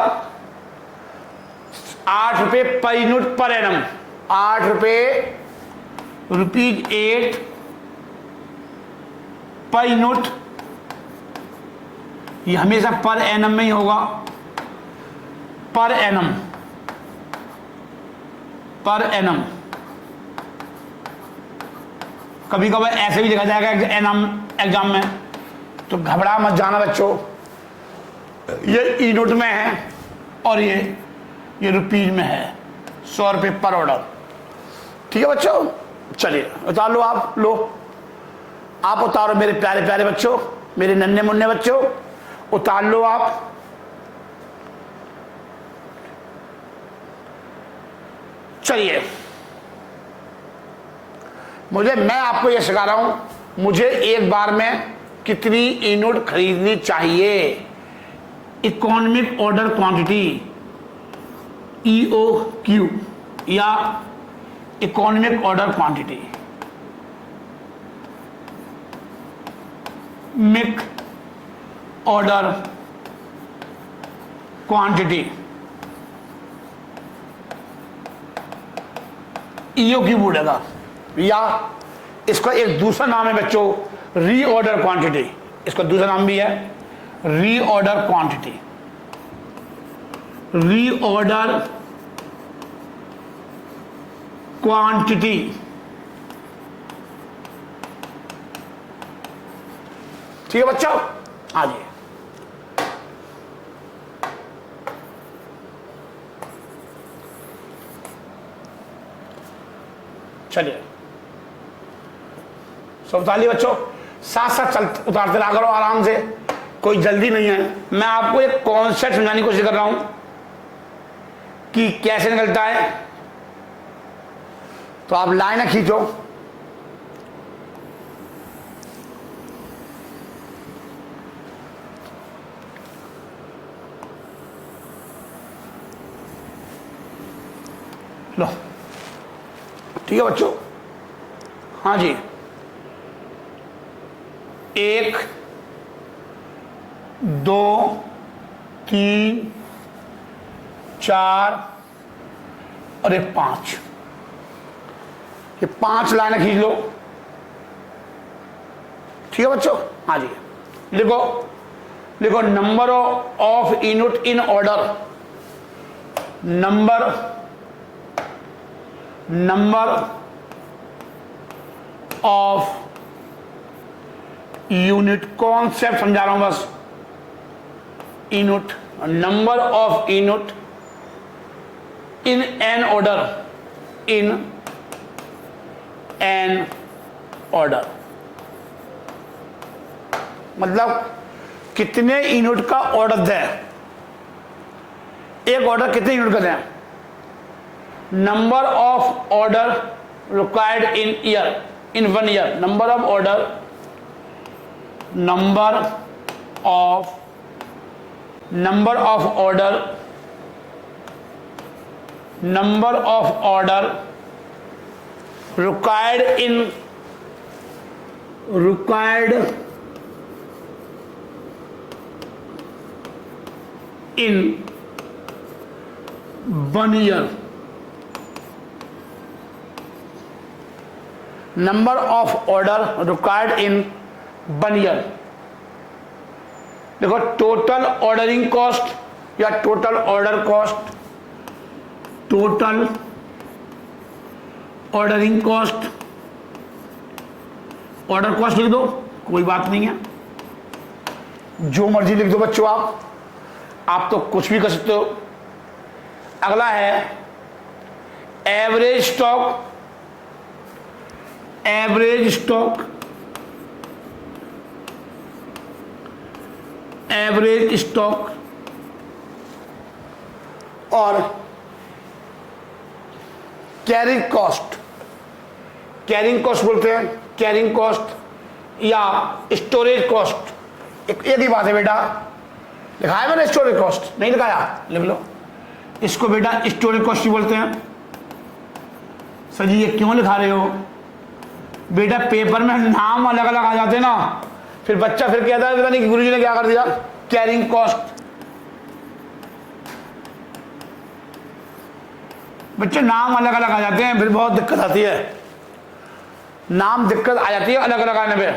8 रुपये पर यूनिट पर एनम, 8 रुपये ₹8 पर यूनिट। ये हमेशा पर एनम में ही होगा, पर एनम, पर एनम। कभी कभी ऐसे भी लिखा जाएगा एनम एग्जाम में, तो घबरा मत जाना बच्चों। ये यूनिट में है और ये रुपीज में है। 100 रुपये पर ऑर्डर। ठीक है बच्चों, चलिए उतार लो। आप उतारो मेरे प्यारे प्यारे बच्चों, मेरे नन्हे मुन्ने बच्चों, उतार लो आप। चलिए मैं आपको ये सिखा रहा हूं, मुझे एक बार में कितनी यूनिट खरीदनी चाहिए। इकोनॉमिक ऑर्डर क्वांटिटी, EOQ या इकोनॉमिक ऑर्डर क्वांटिटी, मिक ऑर्डर क्वांटिटी, EOQ बोलेगा, या इसका एक दूसरा नाम है बच्चों रीऑर्डर क्वांटिटी। इसका दूसरा नाम भी है रीऑर्डर क्वांटिटी। रीऑर्डर क्वांटिटी ठीक है बच्चों, आ जाइए। चलिए सब उतारिए बच्चों, साथ साथ चल उतारते रहा करो आराम से, कोई जल्दी नहीं है। मैं आपको एक कॉन्सेप्ट समझाने की कोशिश कर रहा हूं कि कैसे निकलता है। तो आप लाइन खींचो, लो ठीक है बच्चों। हाँ जी, 1 2 3 4 और ये 5, ये 5 लाइनें खींच लो। ठीक है बच्चों, हाँ जी। लिखो लिखो number of unit in order, number of unit, concept समझा रहा हूं बस। Unit, number of unit in an order, in an order मतलब कितने यूनिट का ऑर्डर दें, एक ऑर्डर कितने यूनिट का दें। Number of order required in year, in 1 year, number of order, number of order required in 1 year, number of order required in 1 year. देखो total ordering cost या total order cost, total ordering cost, order cost लिख दो, कोई बात नहीं है, जो मर्जी लिख दो बच्चों। आप तो कुछ भी कर सकते हो। अगला है average stock, average stock, average stock और कैरिंग कॉस्ट, कैरिंग कॉस्ट बोलते हैं, कैरिंग कॉस्ट या स्टोरेज कॉस्ट, एक ही बात है बेटा। लिखा है मैंने स्टोरेज कॉस्ट, नहीं लिखाया, लिख लो। इसको बेटा स्टोरेज कॉस्ट ही बोलते हैं। सर जी ये क्यों लिखा रहे हो बेटा, पेपर में नाम अलग अलग आ जाते ना, फिर बच्चा फिर कहता है पता नहीं कि गुरुजी ने क्या कर दिया। कैरिंग कॉस्ट, बच्चे नाम अलग अलग आ जाते हैं, फिर बहुत दिक्कत आती है, नाम दिक्कत आ जाती है अलग अलग आने पे।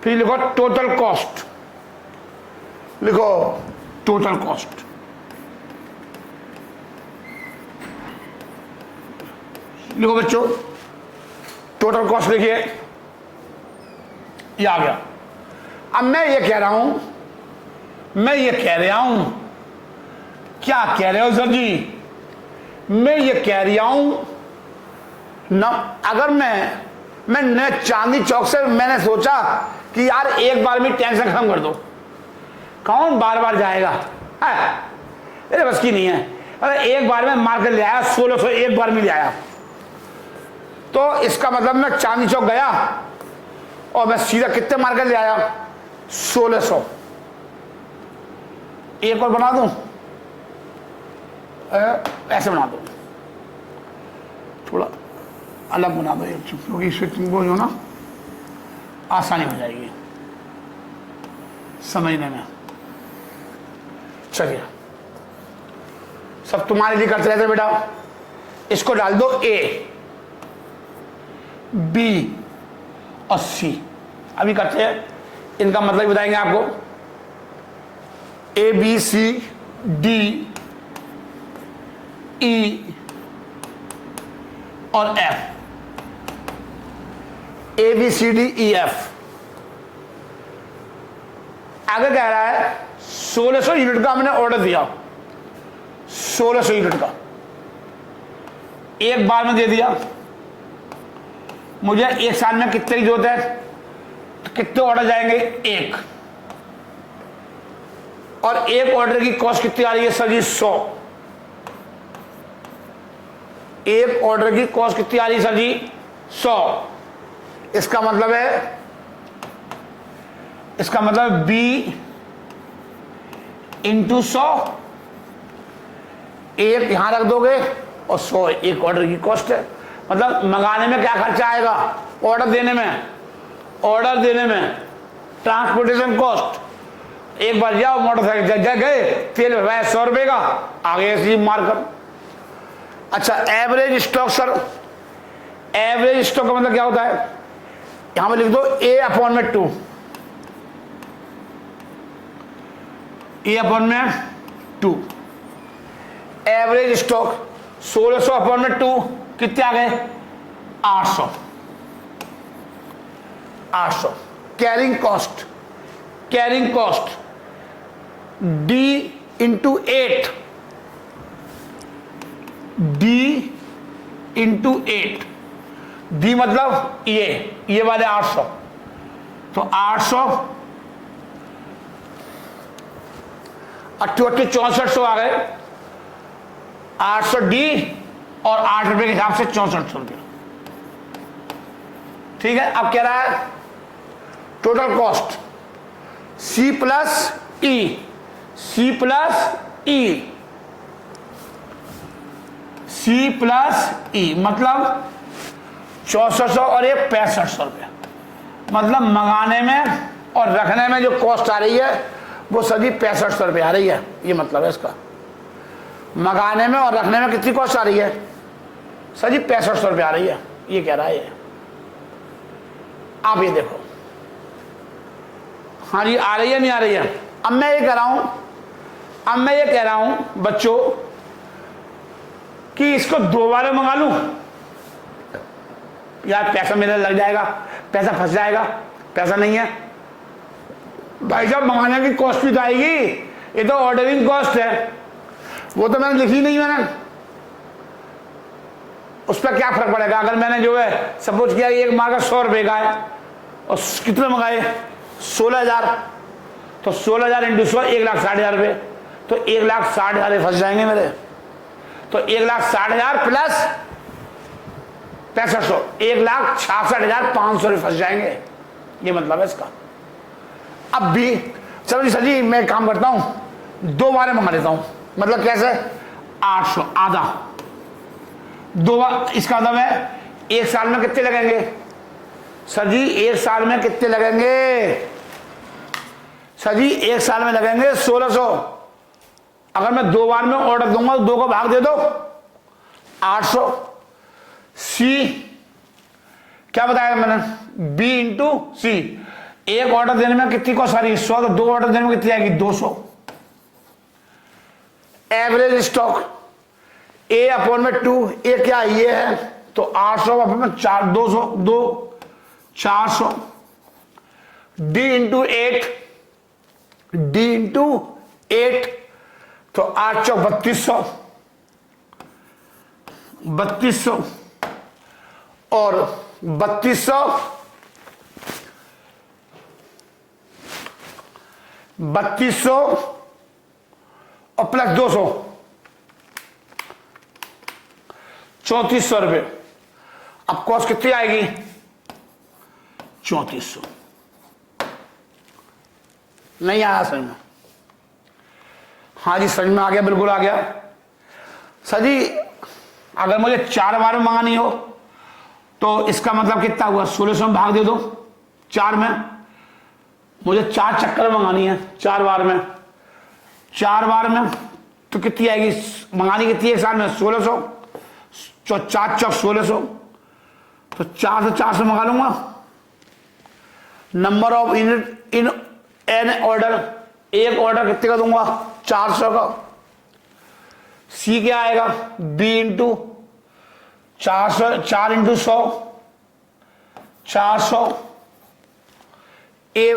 फिर लिखो टोटल कॉस्ट, लिखो टोटल कॉस्ट, लिखो बच्चों टोटल कॉस्ट लिखिए, ये आ गया। अब मैं ये कह रहा हूं, क्या कह रहे हो सर जी, मैं ये कह रहा हूं ना, अगर मैं चांदनी चौक से मैंने सोचा कि यार एक बार में टेंशन खत्म कर दो, कौन बार बार जाएगा, अरे बस की नहीं है। अरे एक बार में मार कर ले आया 1600, एक बार में ले आया, तो इसका मतलब मैं चांदनी चौक गया और मैं सीधा कितने मार कर ले आया, 1600। एक और बना दूं, ऐसे बना दो, थोड़ा अलग बना दो क्योंकि इससे तुमको जो ना आसानी हो जाएगी समझने में। चलिए सब तुम्हारे लिए करते रहते बेटा। इसको डाल दो ए, बी और सी। अभी करते हैं, इनका मतलब बताएंगे आपको। ए बी सी डी ई और F, A B C D E F. आगे कह रहा है 1600 यूनिट का हमने ऑर्डर दिया, 1600 यूनिट का एक बार में दे दिया। मुझे एक साल में कितने की जरूरत है, तो कितने ऑर्डर जाएंगे, एक। और एक ऑर्डर की कॉस्ट कितनी आ रही है सर जी, 100। एक ऑर्डर की कॉस्ट कितनी आ रही है सर जी, 100। इसका मतलब है, इसका मतलब B इंटू 100, एक यहां रख दोगे और 100 एक ऑर्डर की कॉस्ट है। मतलब मंगाने में क्या खर्चा आएगा, ऑर्डर देने में, ट्रांसपोर्टेशन कॉस्ट। एक बार जाओ मोटरसाइकिल गए, तेल भरवाया 100 रुपए का, आगे ऐसी मार्कर। अच्छा average stock sir, average stock का मतलब क्या होता है, यहां पे लिख दो A/2, A/2। एवरेज स्टॉक 1600/2 कितने आ गए, 800। Carrying cost D into 8, D मतलब ये वाले 800, तो 800 88 6400 आ गए। 800 डी और 8 रुपए के हिसाब से 6400 रुपये। ठीक है, अब कह रहा है टोटल कॉस्ट C प्लस ई, मतलब 6400 और ये 6500 रुपये। मतलब मंगाने में और रखने में जो कॉस्ट आ रही है वो सभी 6500 रुपये आ रही है। ये मतलब है इसका, मंगाने में और रखने में कितनी कॉस्ट आ रही है सर जी, 6500 रुपये आ रही है। ये कह रहा है ये, आप ये देखो। हाँ जी आ रही है, नहीं आ रही है। अब मैं ये कह रहा हूं बच्चों कि इसको 2 बार मंगा लूं, यार पैसा मेरा लग जाएगा, पैसा फंस जाएगा, पैसा नहीं है भाई साहब। मंगाने की कॉस्ट भी तो आएगी, ये तो ऑर्डरिंग कॉस्ट है, वो तो मैंने लिखी नहीं। मैंने उस पर क्या फर्क पड़ेगा अगर मैंने जो है सपोज किया एक मार्कर 100 रुपए का है और कितने मंगाए 16,000, तो 16,000 इंटू 100 1,60,000 रुपये, तो 1,60,000 फंस जाएंगे मेरे। तो 1,60,000 प्लस 6500, 1,66,500 फंस जाएंगे। ये मतलब है इसका। अब भी चलो जी सर जी मैं काम करता हूं, 2 बार मंगा लेता हूं। मतलब कैसे, 800 आधा 2 बार। इसका मतलब है 1 साल में कितने लगेंगे सर जी, 1 साल में कितने लगेंगे सर जी, 1 साल में लगेंगे 1600। अगर मैं 2 बार में ऑर्डर दूंगा तो 2 को भाग दे दो 800। सी क्या बताया मैंने, बी इंटू सी। एक ऑर्डर देने में कितनी कॉस्ट आ रही है 100, तो 2 ऑर्डर देने में कितनी आएगी 200। एवरेज स्टॉक A/2, ए क्या ये है, तो 800 400 डी इंटू 8, तो 8 चौक 3200 और 3200 और प्लस 200 3400 रुपये। अब कॉस्ट कितनी आएगी? 3400। नहीं आया समझ में? हाँ जी समझ में आ गया, बिल्कुल आ गया। सर जी अगर मुझे 4 बार में मंगानी हो तो इसका मतलब कितना हुआ? 1600 में भाग दे दो 4 में। मुझे 4 चक्कर मंगानी है 4 बार में। 4 बार में तो कितनी आएगी? मंगानी कितनी है एक साल में? 1600। 4 चौक 1600, तो 4 से 400 मंगा लूंगा। Number of unit in an order, एक ऑर्डर कितने का दूंगा? 400 का। सी क्या आएगा? B into 400, 4 into 100, 400। ए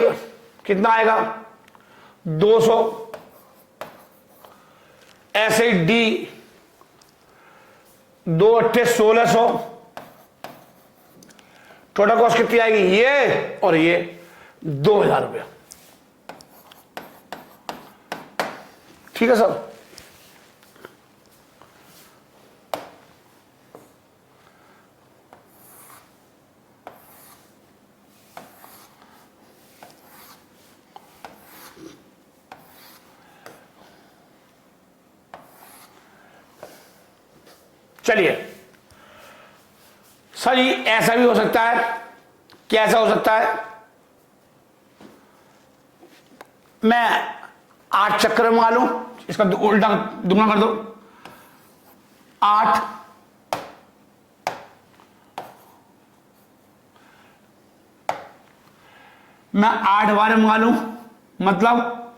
कितना आएगा? 200। ऐसे ही डी 2 अट्ठे 1600। टोटल कॉस्ट कितनी आएगी? ये और ये 2000 रुपया। ठीक है सर। चलिए सर ये ऐसा भी हो सकता है। कैसा हो सकता है? मैं 8 चक्कर मंगा लूं, इसका उल्टा दुगना कर दो। 8 मैं 8 बार मंगा लूं, मतलब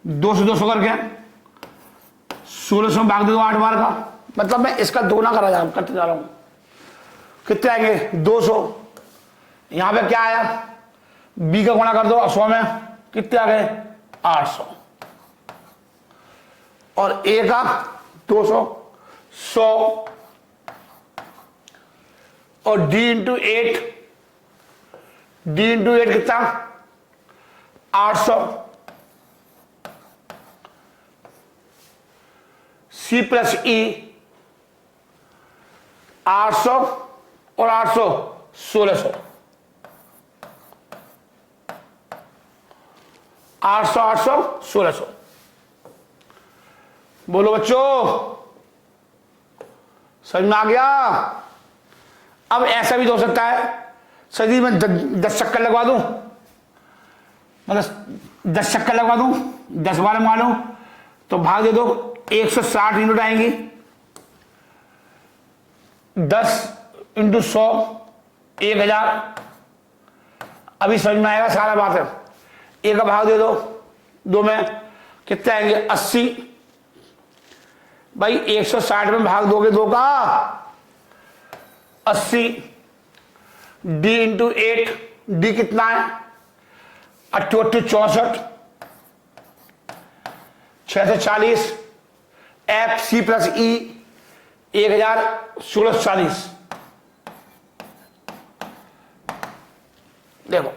200 करके 1600 में भाग दे दो 8 बार का, मतलब मैं इसका दोगुना करते जा रहा हूं। कितने आएंगे? 200। यहां पे क्या आया? बी का गुणा कर दो 100 में, कितने आ गए? 800। और ए का 200, 100। और डी इंटू 8, डी इंटू 8 कितना? 800। सी प्लस ई 800 और 800 1600। 800 800 1600। बोलो बच्चों समझ में आ गया? अब ऐसा भी हो सकता है सर जी मैं 10 चक्कर लगवा दूं, मतलब 10 चक्कर लगवा दूं, 10 बार मंगा लूं तो भाग दे दो 160 यूनिट आएंगी। 10 इंटू 100 1000। अभी समझ में आएगा सारा बात है। एक का भाग दे दो 2 में, कितने आएंगे? 80। भाई 160 में भाग दोगे 2 का 80। डी इंटू 8, डी कितना है? 8 64। 6 से 40। एफ सी प्लस ई 1000 1640। देखो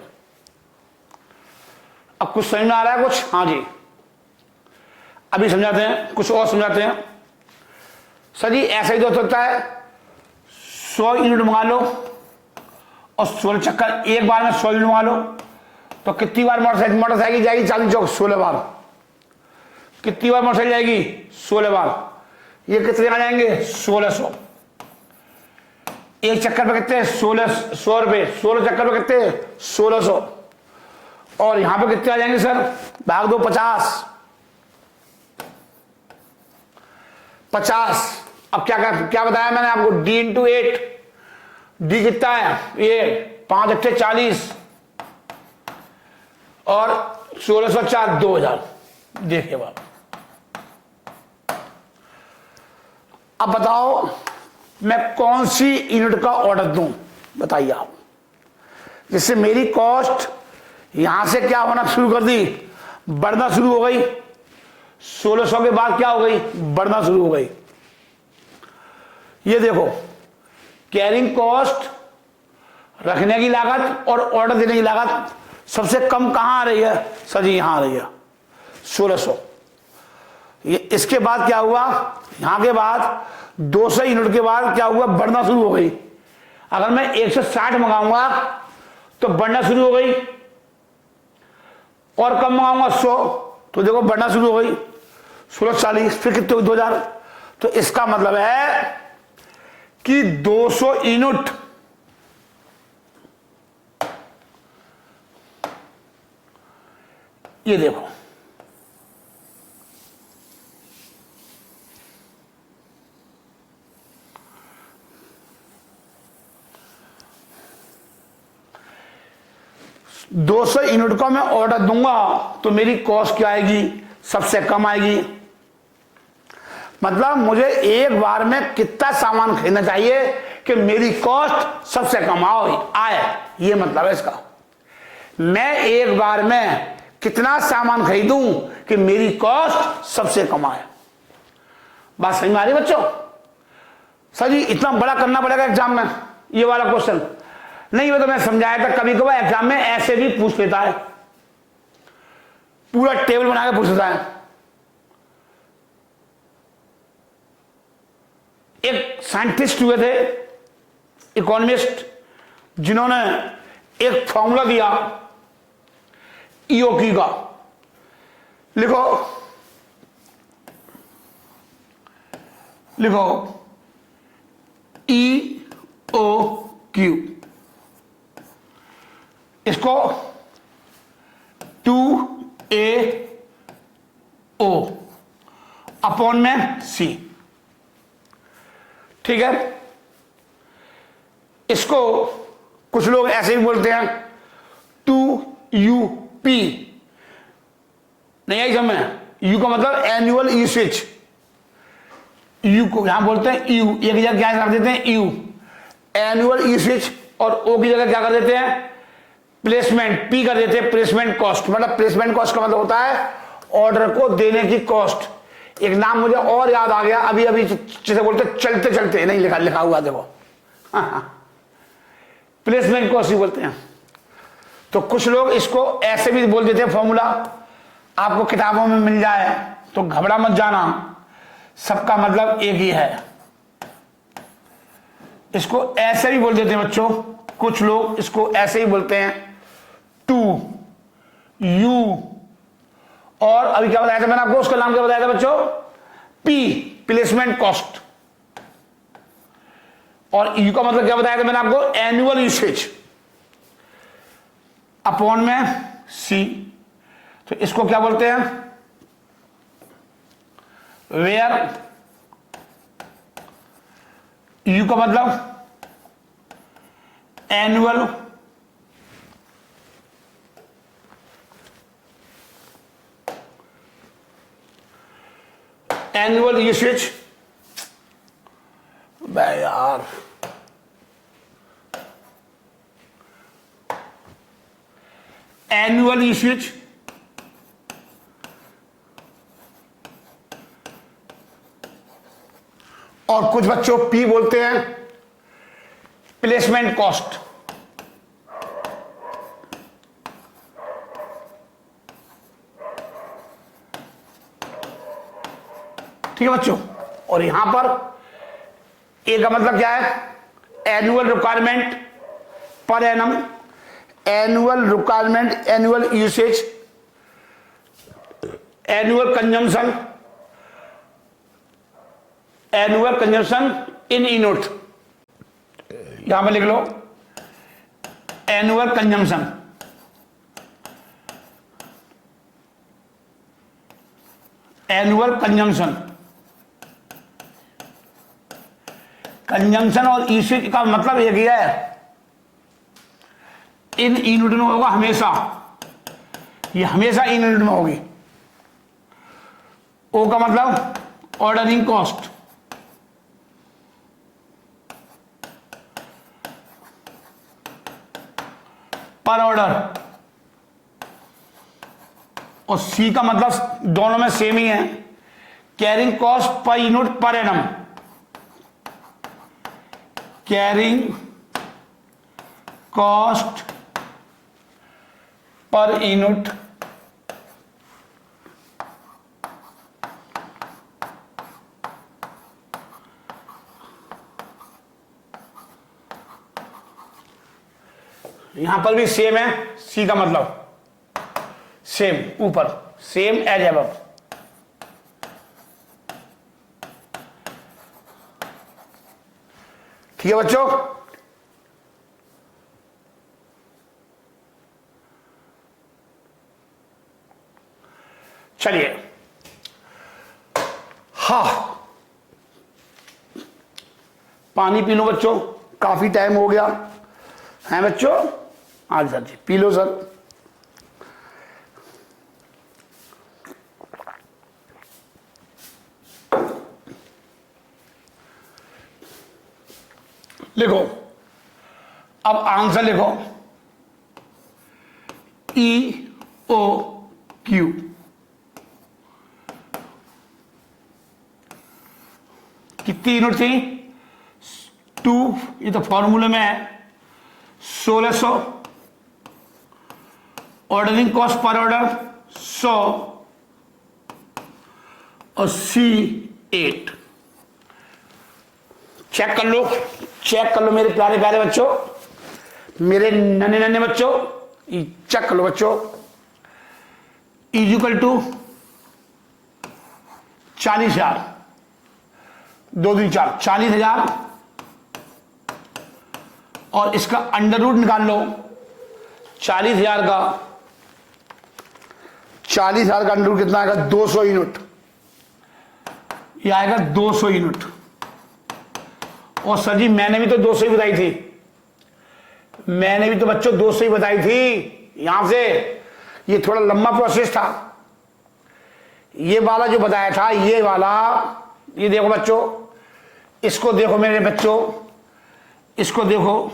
अब कुछ समझ में आ रहा है कुछ? हाँ जी अभी समझाते हैं, कुछ और समझाते हैं। सर जी ऐसा ही तो सकता है 100 यूनिट मंगा लो और 16 चक्कर, एक बार में 100 यूनिट मंगा लो तो कितनी बार मोटरसाइकिल जाएगी? चांदनी चौक 16 बार। कितनी बार मोटरसाइकिल जाएगी? 16 बार। ये कितने आ जाएंगे? 1600। एक चक्कर पे कितने? 100 रुपए। 16 चक्कर पे कितने? 1600। और यहां पे कितने आ जाएंगे सर? भाग दो 50। 50। अब क्या बताया मैंने आपको? D into 8। डी कितना है? ये 5 अट्ठे 40 और 1604 2000। देखिए बाप, अब बताओ मैं कौन सी यूनिट का ऑर्डर दूं? बताइए आप, जिससे मेरी कॉस्ट यहां से क्या होना शुरू कर दी? बढ़ना शुरू हो गई। 1600 के बाद क्या हो गई? बढ़ना शुरू हो गई। ये देखो कैरिंग कॉस्ट, रखने की लागत और ऑर्डर देने की लागत सबसे कम कहां आ रही है? सर जी यहां आ रही है 1600। ये इसके बाद क्या हुआ? यहां के बाद 200 यूनिट के बाद क्या हुआ? बढ़ना शुरू हो गई। अगर मैं 160 मंगाऊंगा तो बढ़ना शुरू हो गई, और कम मंगाऊंगा 100 तो देखो बढ़ना शुरू हो गई, 1640, फिर कितने 2000। तो इसका मतलब है कि 200 यूनिट ये देखो, दो सौ यूनिट का मैं ऑर्डर दूंगा तो मेरी कॉस्ट क्या आएगी, सबसे कम आएगी। मतलब मुझे एक बार में कितना सामान खरीदना चाहिए कि मेरी कॉस्ट सबसे कम आए, ये मतलब है इसका। मैं एक बार में कितना सामान खरीदूं कि मेरी कॉस्ट सबसे कम आए। बात समझ में आ रही बच्चों? सर जी इतना बड़ा करना पड़ेगा एग्जाम में ये वाला क्वेश्चन? नहीं, वो तो मैं समझाया था, कभी कभार एग्जाम में ऐसे भी पूछ लेता है, पूरा टेबल बना के पूछ लेता है। एक साइंटिस्ट हुए थे, इकोनॉमिस्ट, जिन्होंने एक फॉर्मूला दिया ईओक्यू का। लिखो लिखो EOQ, इसको 2AO अपॉन में C, ठीक है। इसको कुछ लोग ऐसे ही बोलते हैं 2UP, नहीं आई समझ में? U का मतलब एनुअल यूसेज, यू को यहां बोलते हैं यू, एक जगह क्या कर देते हैं यू एनुअल यूसेज, और ओ की जगह क्या कर देते हैं प्लेसमेंट, पी कर देते हैं प्लेसमेंट कॉस्ट। मतलब प्लेसमेंट कॉस्ट का मतलब होता है ऑर्डर को देने की कॉस्ट। एक नाम मुझे और याद आ गया अभी अभी, जिसे बोलते चलते चलते, नहीं लिखा हुआ देखो, प्लेसमेंट कॉस्ट ही बोलते हैं। तो कुछ लोग इसको ऐसे भी बोल देते हैं फॉर्मूला, आपको किताबों में मिल जाए तो घबरा मत जाना, सबका मतलब एक ही है। इसको ऐसे भी बोल देते हैं बच्चों, कुछ लोग इसको ऐसे ही बोलते हैं 2U, और अभी क्या बताया था मैंने आपको, उसका नाम क्या बताया था बच्चों, P, प्लेसमेंट कॉस्ट, और U का मतलब क्या बताया था मैंने आपको, एनुअल यूसेज अपॉन में C। तो इसको क्या बोलते हैं, वेयर U का मतलब एनुअल यूसेज, यार एनुअल यूसेज और कुछ बच्चों P बोलते हैं प्लेसमेंट कॉस्ट। ठीक है बच्चों, और यहां पर ए का मतलब क्या है, annual requirement per annum, annual requirement, annual usage, annual consumption, annual consumption in unit, यहां पर लिख लो annual consumption, annual consumption, consumption और यूसेज का मतलब एक ही है, इन यूनिट में होगा हमेशा, ये हमेशा इन यूनिट में होगी। ओ का मतलब ऑर्डरिंग कॉस्ट, पर ऑर्डर, और सी का मतलब दोनों में सेम ही है, carrying cost per unit per annum, carrying cost per unit यहां पर भी सेम है, सी का मतलब सेम, ऊपर सेम एज अबव। ठीक है बच्चों, चलिए। हाँ, पानी पी लो बच्चों, काफी टाइम हो गया है बच्चों। आज sir G P low sir. लिखो, अब आंसर लिखो, ई ओ क्यू। कितनी यूनिट थी? 2, ये तो फॉर्मूले में है, 1600। ऑर्डरिंग कॉस्ट पर ऑर्डर 100 और C8। चेक कर लो, चेक कर लो मेरे प्यारे प्यारे बच्चों, मेरे नन्हे नन्हे बच्चों, चेक कर लो बच्चों। इक्वल टू 40,000, 2 दूनी 4, 40,000 और इसका अंडर रूट निकाल लो। 40,000 का अंडर रूट कितना आएगा? 200 यूनिट। ये आएगा 200 यूनिट। और सर जी मैंने भी तो 200 ही बताई थी, मैंने भी तो बच्चों 200 ही बताई थी। यहां से ये थोड़ा लंबा प्रोसेस था, ये वाला जो बताया था, ये वाला, ये देखो बच्चों, इसको देखो मेरे बच्चों, इसको देखो,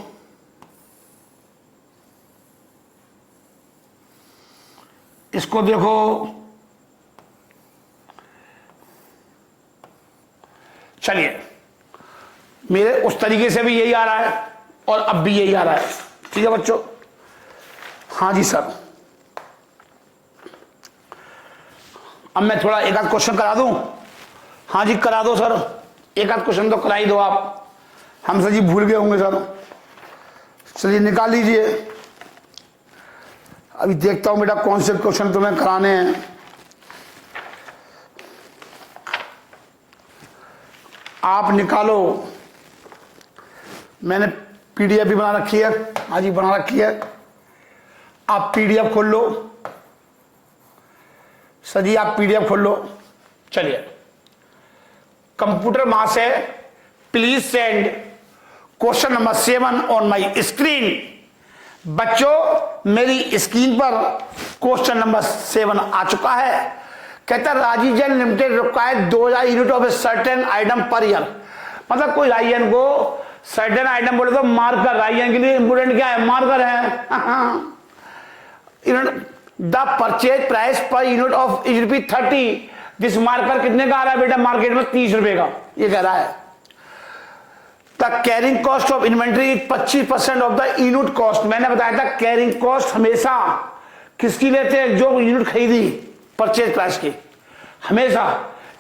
इसको देखो। चलिए, मेरे उस तरीके से भी यही आ रहा है और अब भी यही आ रहा है। ठीक है बच्चों? हाँ जी सर। अब मैं थोड़ा एक आध क्वेश्चन करा दूं? हाँ जी करा दो सर, एक आध क्वेश्चन तो करा ही दो आप। हम सर जी भूल गए होंगे सर। चलिए निकाल लीजिए। अभी देखता हूं बेटा कौन से क्वेश्चन तुम्हें कराने हैं। आप निकालो, मैंने पीडीएफ भी बना रखी है। हाँ जी बना रखी है, आप पीडीएफ खोल लो। सर जी आप पीडीएफ खोल लो। चलिए, कंप्यूटर मास है, please send question number 7 on my screen. बच्चों मेरी स्क्रीन पर क्वेश्चन नंबर 7 आ चुका है। कहता है Rajiv Jain limited require 2000 unit of a certain item per year. मतलब कोई राइजन को सर्टेन आइटम बोले तो मार्कर, राइजन के लिए इंपोर्टेंट क्या है? मार्कर है। The purchase price per unit of ₹30। This marker कितने का आ रहा है बेटा मार्केट में? 30 रुपए का। ये कह रहा है the carrying cost of inventory 25% of the unit cost. मैंने बताया था कैरिंग कॉस्ट हमेशा किसकी लेते हैं? जो यूनिट खरीदी परचेज प्राइस की, हमेशा।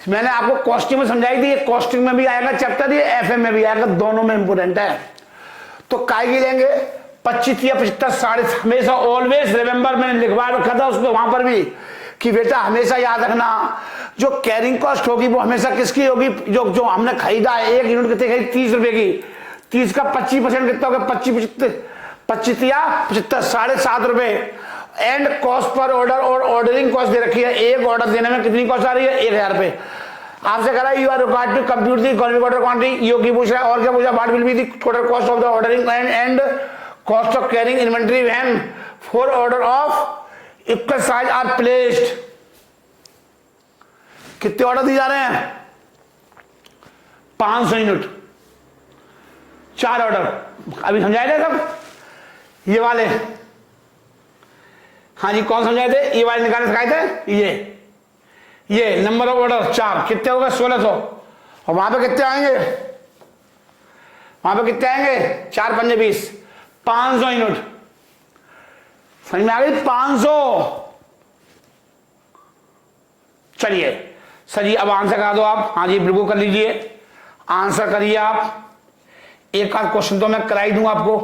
मैंने आपको कॉस्टिंग में समझाई थी, कॉस्टिंग में भी आएगा चैप्टर, ये एफएम में भी आएगा, दोनों में इंपोर्टेंट है। तो काय की लेंगे? 25 या 75, 60। हमेशा ऑलवेज रिमेंबर, मैंने लिखवा रखा था उसको वहां पर भी कि बेटा हमेशा याद रखना जो कैरिंग कॉस्ट होगी वो हमेशा किसकी होगी? जो हमने खरीदा है, एक यूनिट कितने खरीदी? 30 रुपए की। 30 का 25% कितना होगा? 25 या 75, 7.5 रुपए। एंड कॉस्ट पर ऑर्डर और ऑर्डरिंग कॉस्ट दे रखी है। एक ऑर्डर देने में कितनी कॉस्ट आ रही है? 1000 रुपए। आपसे कह रहा है you are required to compute the economic order quantity. यो की पूछ रहा है और क्या पूछा? What will be the total cost of the ordering and cost of carrying inventory when 4 order of equal size are placed. कितने ऑर्डर दिए जा रहे हैं? 500 यूनिट, 4 ऑर्डर। अभी समझाए थे सब ये वाले? हाँ जी कौन समझाए थे? ये वाले निकालने सिखाए थे। ये नंबर ऑफ ऑर्डर 4, कितने हो गए? 1600। और वहां पे कितने आएंगे? वहां पे कितने आएंगे? 4 पंजे 20, 500 यूनिट। समझ में आ गई? 500। चलिए सर जी अब आंसर करा दो आप। हाँ जी बिल्कुल कर लीजिए, आंसर करिए आप। एक आध क्वेश्चन तो मैं करा ही दूंगा आपको।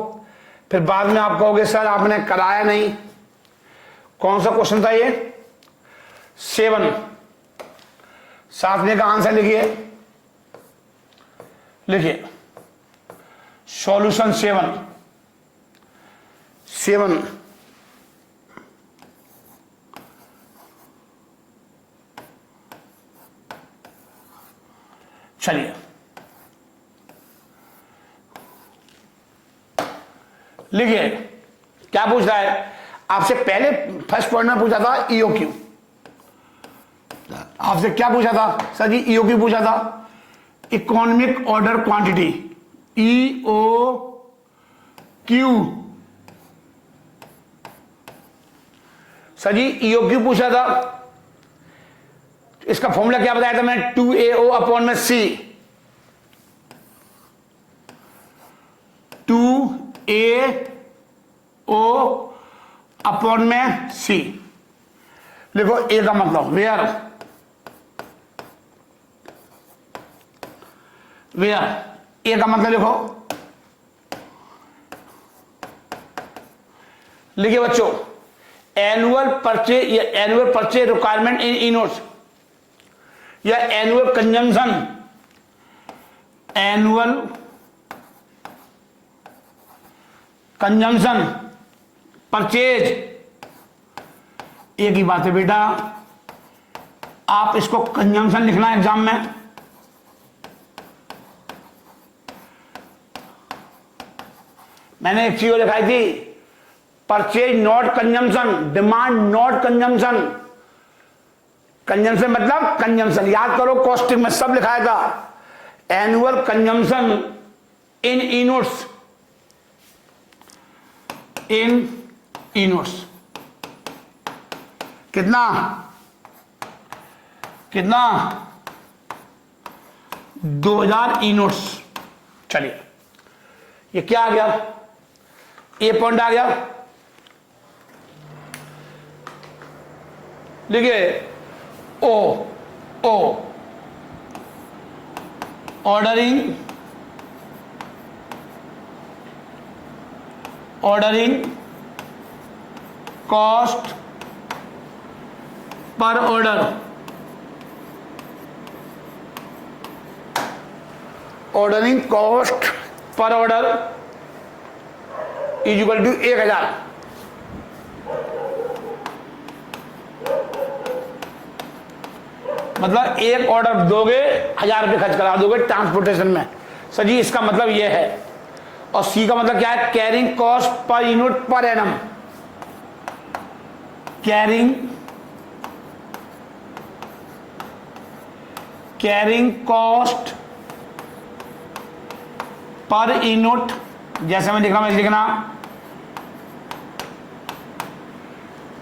फिर बाद में आप कहोगे सर आपने कराया नहीं। कौन सा क्वेश्चन था ये? 7। 7वें का आंसर लिखिए, लिखिए सॉल्यूशन 7। चलिए लिखिए क्या पूछ रहा है आपसे। पहले फर्स्ट पॉइंट में पूछा था ईओक्यू। आपसे क्या पूछा था सर जी? ईओक्यू पूछा था, economic order quantity, EOQ. Sir जी ईओक्यू पूछा था, इसका फॉर्मूला क्या बताया था मैंने? 2AO अपॉन में C। 2AO अपॉन में C। देखो ए का मतलब वेयर ए का मतलब लिखो, लिखिए बच्चों annual purchase requirement in units या एनुअल कंजम्पशन परचेज। एक ही बात है बेटा, आप इसको कंजम्पशन लिखना है एग्जाम में। मैंने एक चीज लिखाई थी, purchase not consumption, demand not consumption. Consumption मतलब कंजम्पशन, याद करो कॉस्टिंग में सब लिखाया था। एनुअल कंजम्पशन इन यूनिट्स, कितना 2000 यूनिट्स। चलिए ये क्या आ गया? ए पॉइंट आ गया। लिखिए O ordering cost per order, ordering cost per order is equal to 1000। मतलब एक ऑर्डर दोगे 1000 रुपये खर्च करा दोगे ट्रांसपोर्टेशन में। सर जी इसका मतलब यह है। और सी का मतलब क्या है? Carrying cost per unit per annum. Carrying cost per unit, जैसे मैं लिखा मैं लिखना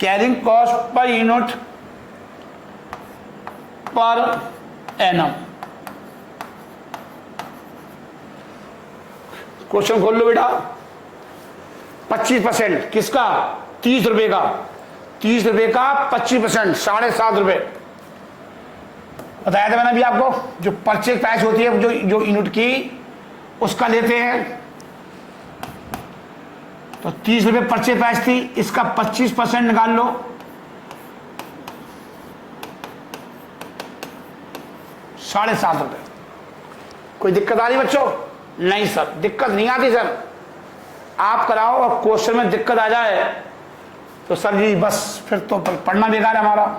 carrying cost per unit per annum. Question खोल लो बेटा। 25% किसका? 30 रुपए का। 30 रुपए का 25% 7.5 रुपए बताया था मैंने अभी आपको। जो परचेज प्राइस होती है जो यूनिट की उसका लेते हैं। तो 30 रुपए परचेज प्राइस थी, इसका 25% निकाल लो। ₹7.5। कोई दिक्कत आ रही बच्चों? नहीं सर दिक्कत नहीं आती सर। आप कराओ और क्वेश्चन में दिक्कत आ जाए तो सर जी बस फिर तो पढ़ना बेकार है हमारा।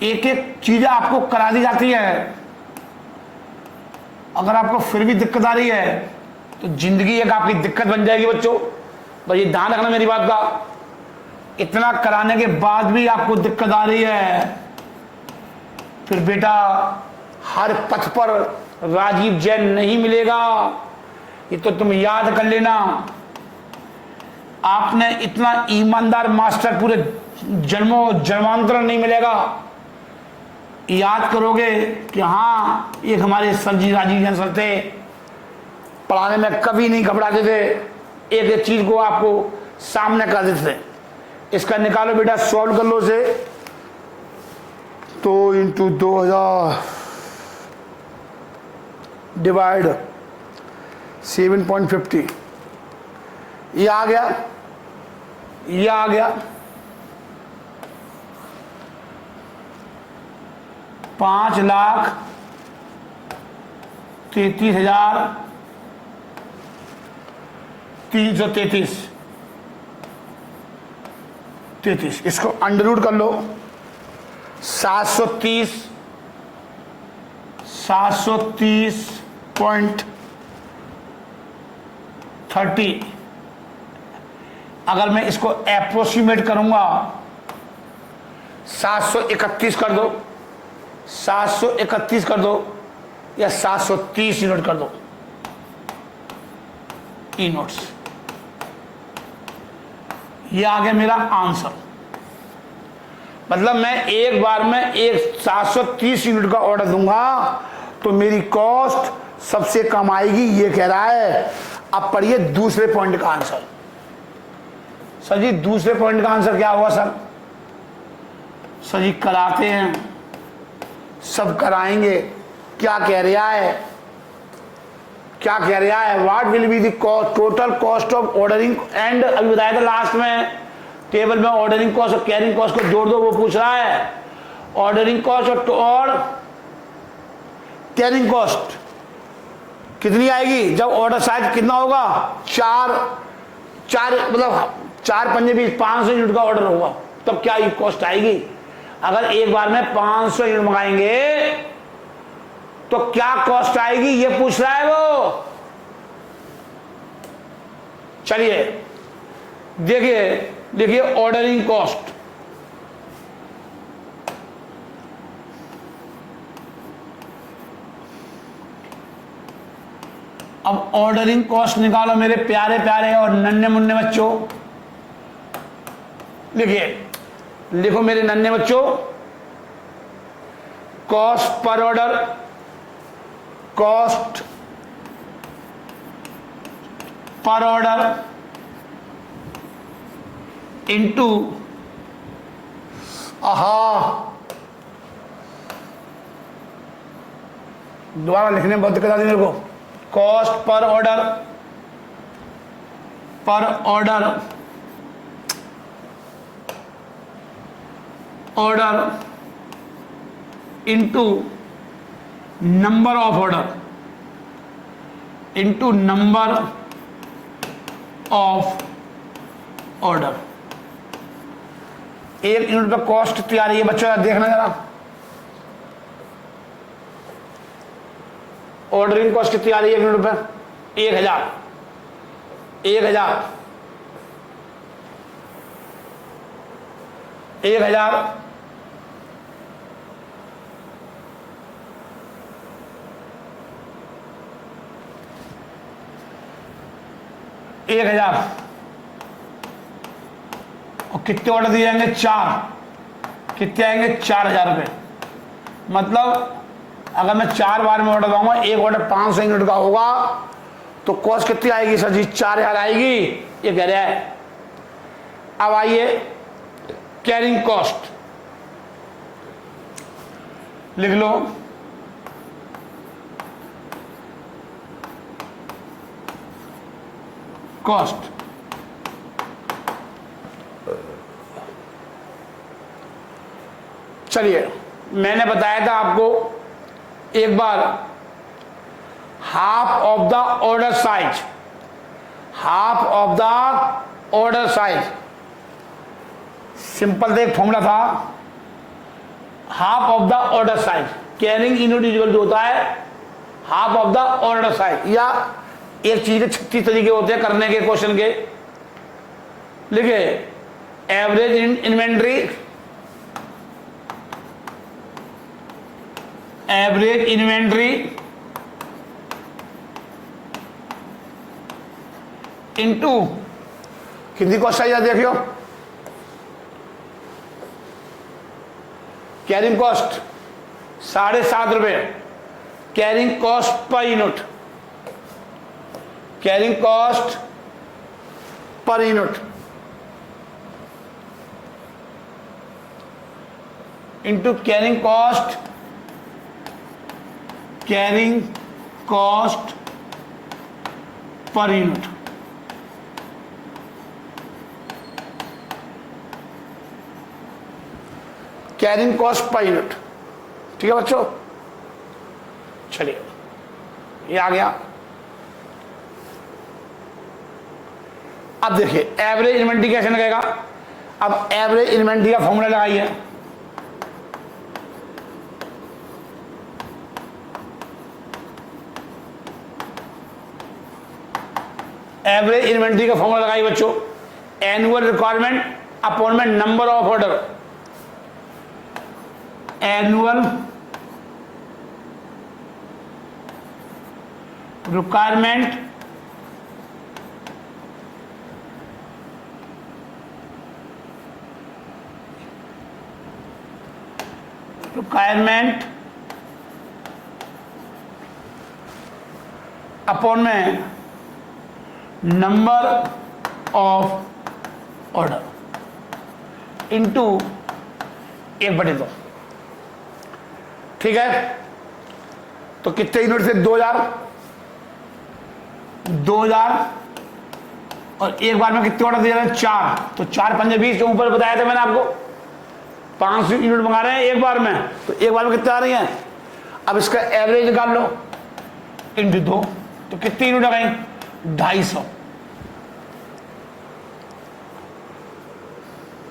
एक एक चीजें आपको करा दी जाती है, अगर आपको फिर भी दिक्कत आ रही है तो जिंदगी एक आपकी दिक्कत बन जाएगी बच्चों। तो ये ध्यान रखना मेरी बात का। इतना कराने के बाद भी आपको दिक्कत आ रही है, फिर बेटा हर पथ पर राजीव जैन नहीं मिलेगा, ये तो तुम याद कर लेना। आपने इतना ईमानदार मास्टर पूरे जन्मों जन्मांतर नहीं मिलेगा। याद करोगे कि हाँ एक हमारे सर जी राजीव जैन सर थे, पढ़ाने में कभी नहीं घबराते थे, एक एक चीज को आपको सामने कर देते थे। इसका निकालो बेटा, सॉल्व कर लो इसे। तो इंटू 2000 डिवाइड 7.50 ये आ गया, ये आ गया 5,33,333। इसको अंडर रूट कर लो, 730.30। अगर मैं इसको अप्रोक्सीमेट करूंगा 731 कर दो, 731 कर दो या 730 यूनिट कर दो ई नोट्स। ये आ गया मेरा आंसर। मतलब मैं एक बार में एक 730 यूनिट का ऑर्डर दूंगा तो मेरी कॉस्ट सबसे कम आएगी, ये कह रहा है। अब पढ़िए दूसरे पॉइंट का आंसर। सर जी दूसरे पॉइंट का आंसर क्या हुआ सर? सर जी कराते हैं, सब कराएंगे। क्या कह रहा है, क्या कह रहा है? What will be the total cost of ordering and, अभी बताया था लास्ट में टेबल में ऑर्डरिंग कॉस्ट और कैरिंग कॉस्ट को जोड़ दो, वो पूछ रहा है। ऑर्डरिंग कॉस्ट और कैरिंग कॉस्ट कितनी आएगी जब ऑर्डर साइज कितना होगा? चार मतलब 4 पंजे 20, 500 यूनिट का ऑर्डर होगा, तब क्या ये कॉस्ट आएगी? अगर एक बार में 500 यूनिट मंगाएंगे तो क्या कॉस्ट आएगी, ये पूछ रहा है वो। चलिए देखिए ऑर्डरिंग कॉस्ट। अब ऑर्डरिंग कॉस्ट निकालो मेरे प्यारे प्यारे और नन्हे मुन्ने बच्चों। लिखो मेरे नन्हे बच्चों, cost per order, cost per order into दोबारा लिखने में बहुत दिक्कत आती है मेरे को। Cost per order into number of order into number of order. एक यूनिट पे कॉस्ट कितनी आ रही है बच्चों, देखना जरा। ऑर्डरिंग कॉस्ट कितनी आ रही है एक यूनिट पे? 1000 1000 और कितने ऑर्डर दिए जाएंगे? 4। कितने आएंगे? 4000 रुपये। मतलब अगर मैं 4 बार में ऑर्डर दूंगा, एक ऑर्डर 500 यूनिट का होगा तो कॉस्ट कितनी आएगी सर जी? 4000 आएगी, ये कह रहा है। अब आइए कैरिंग कॉस्ट लिख लो। कॉस्ट चलिए मैंने बताया था आपको एक बार, half of the order size, half of the order size. Simple से एक फॉर्मूला था, half of the order size carrying unit equal जो होता है half of the order size. या एक चीज के 36 तरीके होते हैं करने के क्वेश्चन के। लिखे average inventory, average inventory into कितनी कॉस्ट आई देखियो, कैरिंग कॉस्ट 7.5 रुपए, carrying cost per unit, carrying cost per unit into carrying cost per unit. Carrying cost per unit. ठीक है बच्चों, चलिए ये आ गया। अब देखिए एवरेज इन्वेंट्री कैसे लगेगा। अब एवरेज इन्वेंट्री का फॉर्मूला लगाइए। एवरेज इन्वेंट्री का फॉर्मूला लगाइए बच्चों, एनुअल रिक्वायरमेंट अपॉन में number of order. Annual requirement upon में नंबर ऑफ ऑर्डर इंटू 1/2। ठीक है, तो कितने यूनिट से 2000 और एक बार में कितने ऑर्डर दिए जा रहे हैं 4, तो 4 पंजे 20 जो ऊपर बताया था मैंने आपको 500 यूनिट मंगा रहे हैं एक बार में, तो एक बार में कितने आ रही हैं। अब इसका एवरेज निकाल लो इंटू 2, तो कितनी यूनिट आ गई 250।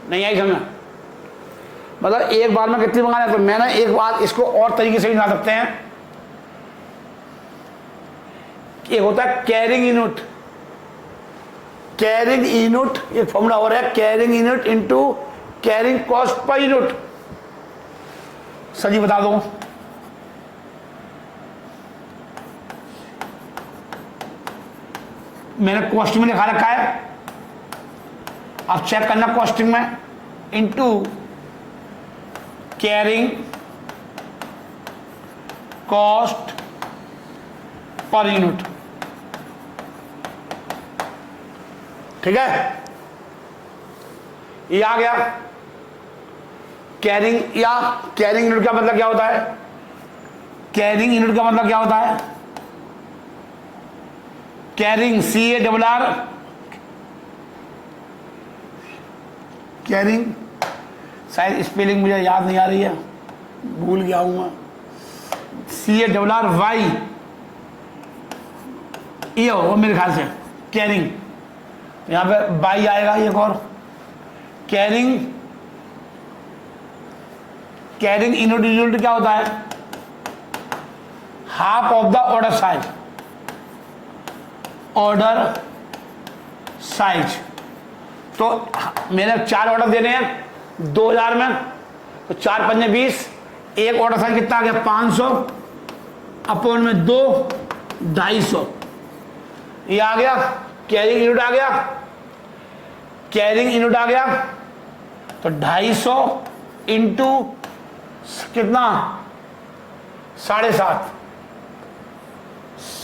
नहीं आई समझ, मतलब एक बार में कितनी मंगाना है। तो मैंने एक बार इसको और तरीके से निकाल सकते हैं। एक होता है कैरिंग यूनिट, कैरिंग यूनिट एक फॉर्मूला हो रहा है, carrying unit into carrying cost per unit. Sir जी बता दो, मैंने कॉस्टिंग में लिखा रखा है, आप चेक करना कॉस्टिंग में, into carrying cost per unit. ठीक है, ये आ गया कैरिंग, या कैरिंग यूनिट का मतलब क्या होता है, कैरिंग यूनिट का मतलब क्या होता है, कैरिंग CARR, कैरिंग, शायद स्पेलिंग मुझे याद नहीं आ रही है, भूल गया हूं मैं, CARRY ये हो मेरे ख्याल से कैरिंग, यहां पे बाई आएगा एक और। कैरिंग, कैरिंग यूनिट क्या होता है, half of the order size, order size. तो मैंने 4 ऑर्डर देने हैं 2000 में, तो 4 पंजे 20, एक ऑर्डर साइज कितना आ गया 500 अपॉन में 2 250। ये आ गया कैरिंग यूनिट आ गया, कैरिंग यूनिट आ गया, तो 250 इंटू कितना 7.5,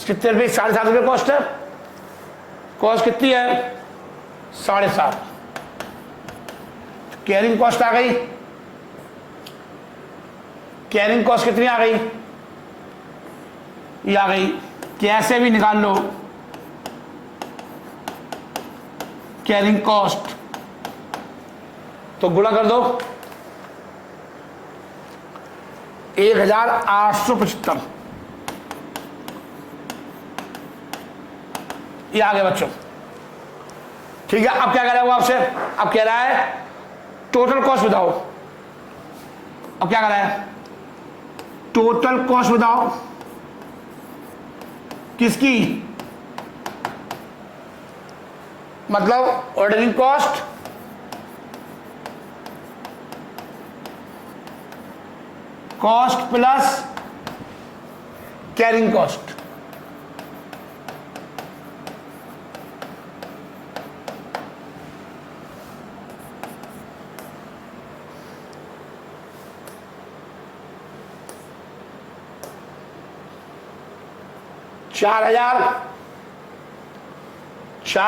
कितने रुपये 7.5 रुपये कॉस्ट है, कॉस्ट कितनी है 7.5, कैरिंग कॉस्ट आ गई, कैरिंग कॉस्ट कितनी आ गई, ये आ गई, कैसे भी निकाल लो कैरिंग कॉस्ट, तो गुणा कर दो 1875, ये आ गया बच्चों। ठीक है, अब क्या कह रहा है वो आपसे, अब कह रहा है टोटल कॉस्ट बताओ। अब क्या कह रहा है, टोटल कॉस्ट बताओ किसकी, मतलब ordering cost cost plus carrying cost. चार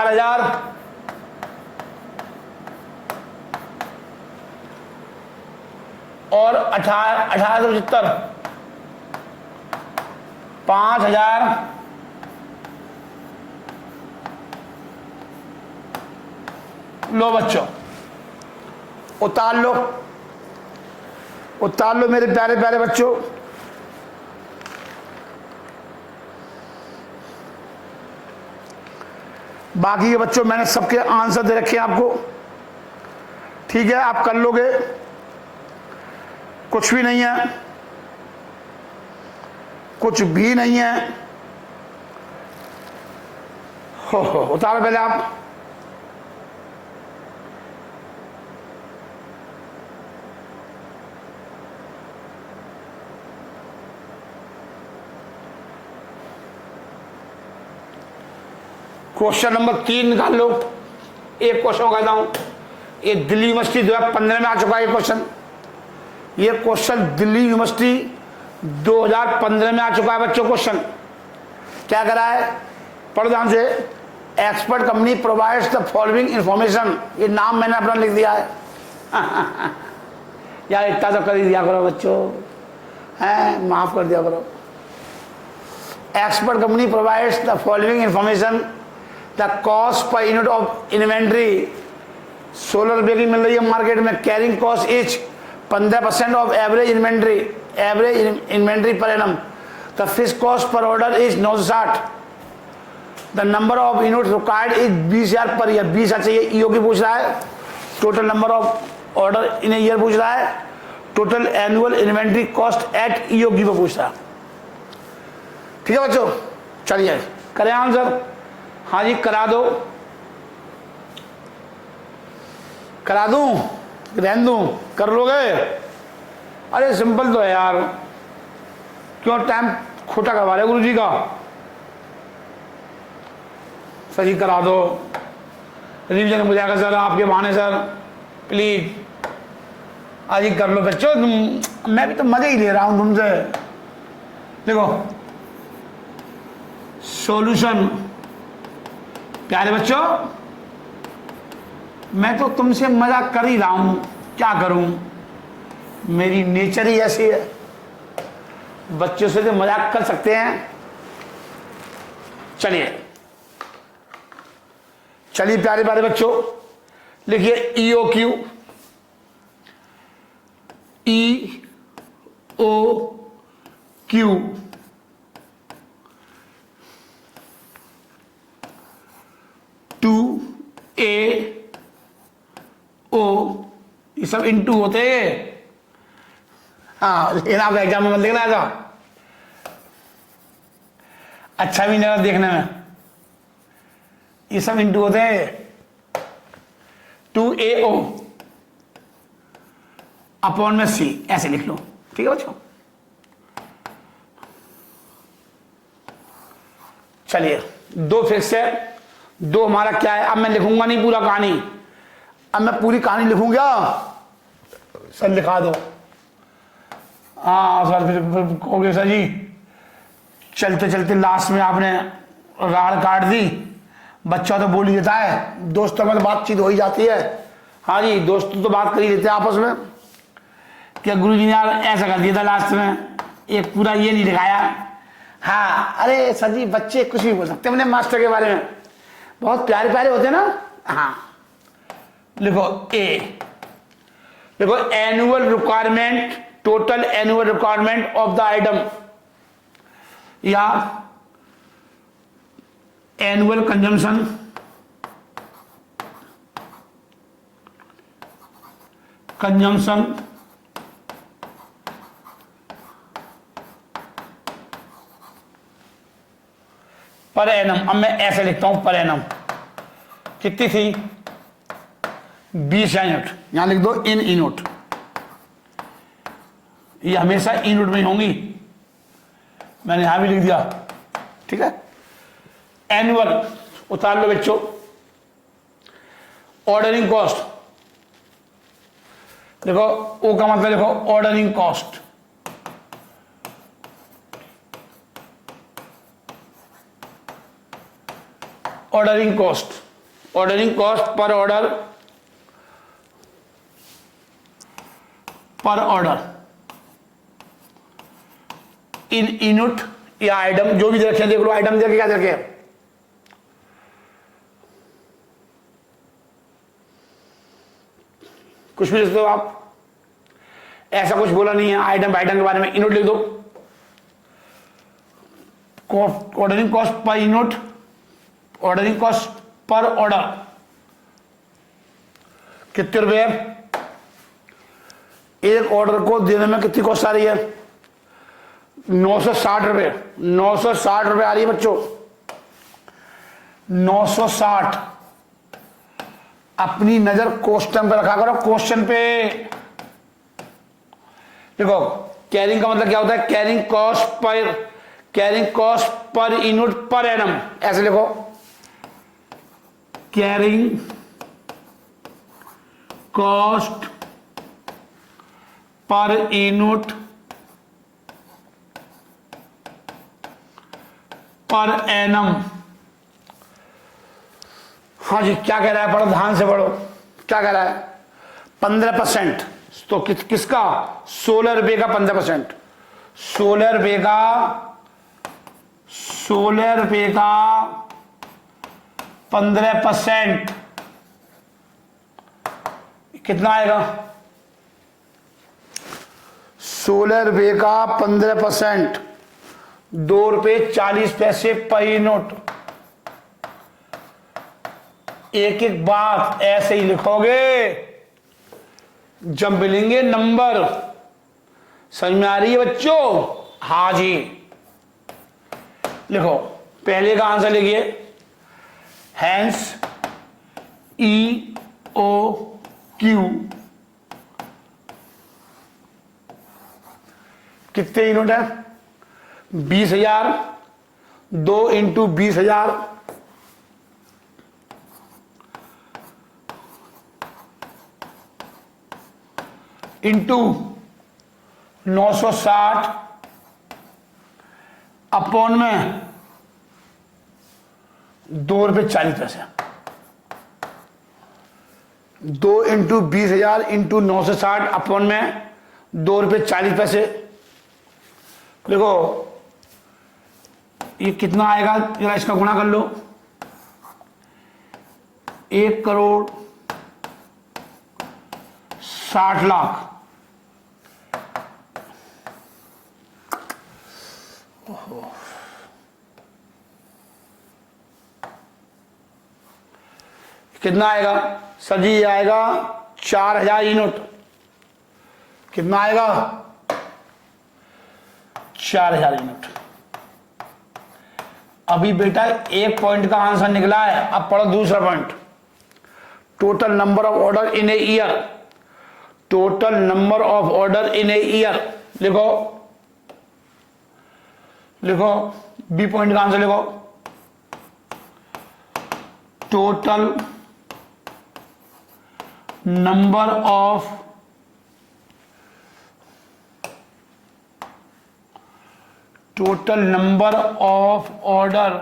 हजार और 1875, 5000 लो बच्चों, उतार लो, उतार लो मेरे प्यारे प्यारे बच्चों। बाकी के बच्चों मैंने सबके आंसर दे रखे हैं आपको, ठीक है, आप कर लोगे, कुछ भी नहीं है, कुछ भी नहीं है। हो उतारो पहले आप। क्वेश्चन नंबर 3 निकाल लो। एक क्वेश्चन कहता हूं, ये दिल्ली यूनिवर्सिटी 2015 में आ चुका है ये क्वेश्चन। ये क्वेश्चन दिल्ली यूनिवर्सिटी 2015 में आ चुका है बच्चों। क्वेश्चन क्या करा है, पढ़ ध्यान से। Expert company provides the following information, ये नाम मैंने अपना लिख दिया है यार इतना तो कर ही दिया करो बच्चों, हैं, माफ कर दिया करो। Expert company provides the following information, the cost per unit of inventory 16 रुपये की मिल रही है मार्केट में। Carrying cost is 15% of average inventory per annum. The fixed cost per order is 960। The number of unit required is 20,000 per year. 20,000 चाहिए, EO की पूछ रहा है। Total number of order in year पूछ रहा है। Total annual inventory cost at EOQ पूछ रहा है। ठीक है बच्चों, चलिए करें आंसर। हाँ जी करा दो, करा दूं, रहने दूं, कर लोगे? अरे सिंपल तो है यार, क्यों टाइम खोटा करवा रहे गुरु जी का। सर जी करा दो, रिविजन हो जाएगा सर आपके बहाने सर, प्लीज आज ही कर लो बच्चों। मैं भी तो मजे ही ले रहा हूं तुमसे। देखो सॉल्यूशन, प्यारे बच्चों मैं तो तुमसे मजाक कर ही रहा हूं, क्या करूं, मेरी नेचर ही ऐसी है। बच्चों से तो मजाक कर सकते हैं। चलिए चलिए प्यारे प्यारे बच्चों, लिखिए EOQ, EOQ two A O, ये सब इनटू होते हैं। हाँ लेकिन आप एग्जाम में मत लिखना था, अच्छा भी नहीं लगा देखने में। ये सब इनटू होते हैं। 2AO अपॉन में C, ऐसे लिख लो, ठीक है बच्चों। चलिए दो फिक्स है, दो हमारा क्या है। अब मैं लिखूंगा नहीं पूरा कहानी, अब मैं पूरी कहानी लिखूंगा। सर लिखा दो। हाँ सर फिर कहोगे सर जी चलते चलते लास्ट में आपने राड़ काट दी। बच्चा तो बोल ही देता है, दोस्तों में तो बातचीत हो ही जाती है। हाँ जी दोस्त तो बात कर ही लेते हैं आपस में, क्या गुरु जी ने यार ऐसा कर दिया था लास्ट में, एक पूरा ये नहीं दिखाया। हाँ अरे सर जी बच्चे कुछ भी बोल सकते हैं अपने मास्टर के बारे में, बहुत प्यारे प्यारे होते हैं ना। हाँ लिखो ए, देखो annual requirement, total annual requirement of the item, या annual consumption, consumption per annum. अब मैं ऐसे लिखता हूं पर एनम कितनी थी 20 यूनिट, यहां लिख दो इन यूनिट, ये हमेशा यूनिट में ही होंगी, मैंने यहां भी लिख दिया, ठीक है। एनुअल उतार लो बच्चों। ऑर्डरिंग कॉस्ट देखो, ओ का मतलब देखो ordering cost, ordering cost, ordering cost per order, पर ऑर्डर इन यूनिट या आइटम, जो भी दे रखे हैं देख लो, आइटम दे रखे क्या दे रखे हैं, कुछ भी लिख दो आप, ऐसा कुछ बोला नहीं है आइटम आइटम के बारे में। यूनिट लिख दो, ordering cost per unit, ordering cost per order कितने रुपए? एक ऑर्डर को देने में कितनी कॉस्ट आ रही है? 960 रुपए। 960 रुपए आ रही है बच्चों, 960। अपनी नजर क्वेश्चन पे रखा करो, क्वेश्चन पे। देखो कैरिंग का मतलब क्या होता है? Carrying cost per unit per annum, ऐसे लिखो, carrying cost per unit per annum. हाँ जी, क्या कह रहा है? पढ़ो, ध्यान से पढ़ो, क्या कह रहा है? 15%। तो किसका? 16 रुपए का 15%। 16 रुपए का 15% कितना आएगा? 16 रुपए का 15%, 2 रुपए 40 पैसे पर यूनिट। एक एक बात ऐसे ही लिखोगे जब मिलेंगे नंबर। समझ में आ रही है बच्चों? हाँ जी। लिखो, पहले का आंसर लिखिए, हैंस EOQ कितने यूनिट है? 20,000। 2 इंटू 20,000 इंटू 960 अपॉन में 2 रुपए 40 पैसे। 2 इंटू 20,000 इंटू 960 अपॉन में 2 रुपए 40 पैसे। देखो ये कितना आएगा, जरा इसका गुणा कर लो। 1,60,00,000। कितना आएगा सर जी? ये आएगा 4,000 यूनिट। कितना आएगा? 4,000 यूनिट। अभी बेटा एक पॉइंट का आंसर निकला है, अब पढ़ो दूसरा point. Total number of order in a year. Total number of order in a year लिखो, लिखो, बी पॉइंट का आंसर लिखो। Total number of order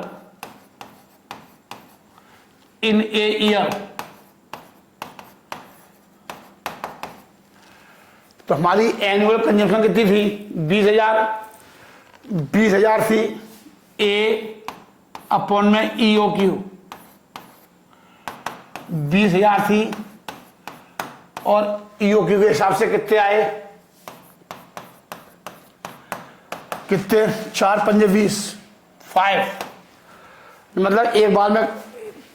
in a year. तो हमारी एनुअल कंजम्पशन कितनी थी? 20,000। 20,000 थी ए अपॉन में EOQ। 20,000 थी और EOQ के हिसाब से कितने आए? कितने? 4 पंजे 20, 5। मतलब एक बार में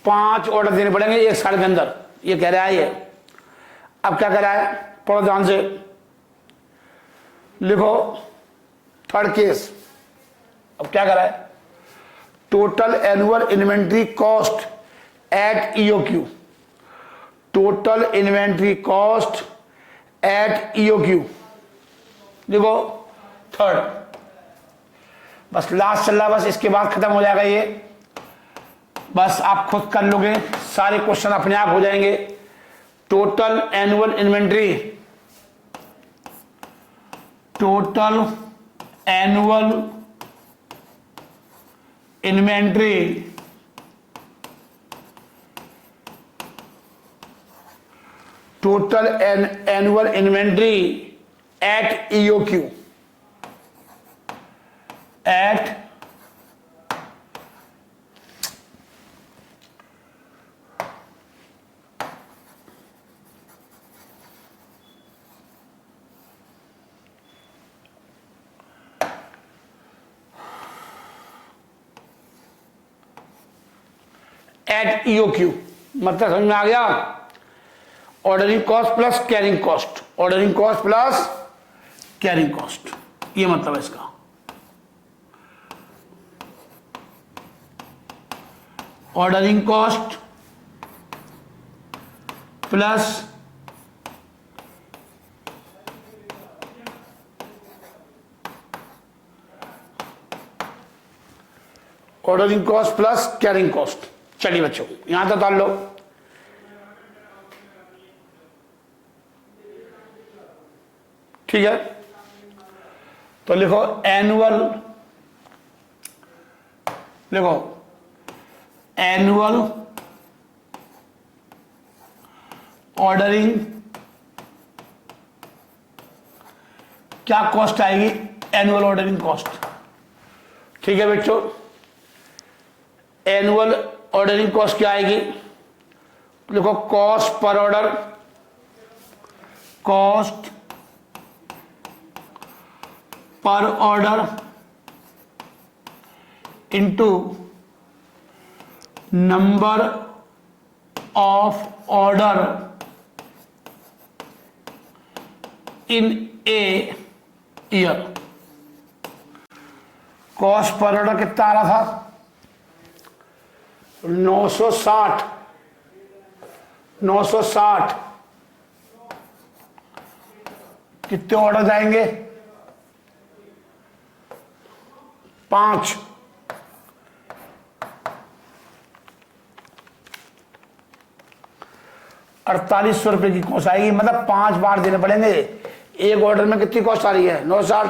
5 ऑर्डर देने पड़ेंगे एक साल के अंदर, ये कह रहा है ये। अब क्या कह रहा है? पढ़ो ध्यान से, लिखो थर्ड केस। अब क्या कह रहा है? Total annual inventory cost eight EOQ। Total inventory cost eight EOQ लिखो थर्ड। बस लास्ट चल रहा, बस इसके बाद खत्म हो जाएगा ये। बस आप खुद कर लोगे, सारे क्वेश्चन अपने आप हो जाएंगे। Total annual inventory, total annual inventory total annual inventory at EOQ at at EOQ, मतलब समझ में आ गया? Ordering cost plus carrying cost, ordering cost plus carrying cost, ये मतलब है इसका। Ordering cost plus ordering cost plus carrying cost. चलिए बच्चों यहां तक डाल लो। ठीक है, तो लिखो एनुअल, लिखो एनुअल ऑर्डरिंग क्या कॉस्ट आएगी? Annual ordering cost. ठीक है बच्चों, एनुअल ऑर्डरिंग कॉस्ट क्या आएगी? लिखो cost per order, cost per order into number of order in a year. Cost per order कितना आ रहा था? 960, 960। कितने ऑर्डर जाएंगे? 5। ₹4800 की कॉस्ट आएगी, मतलब 5 बार देने पड़ेंगे। एक ऑर्डर में कितनी कॉस्ट आ रही है? 960,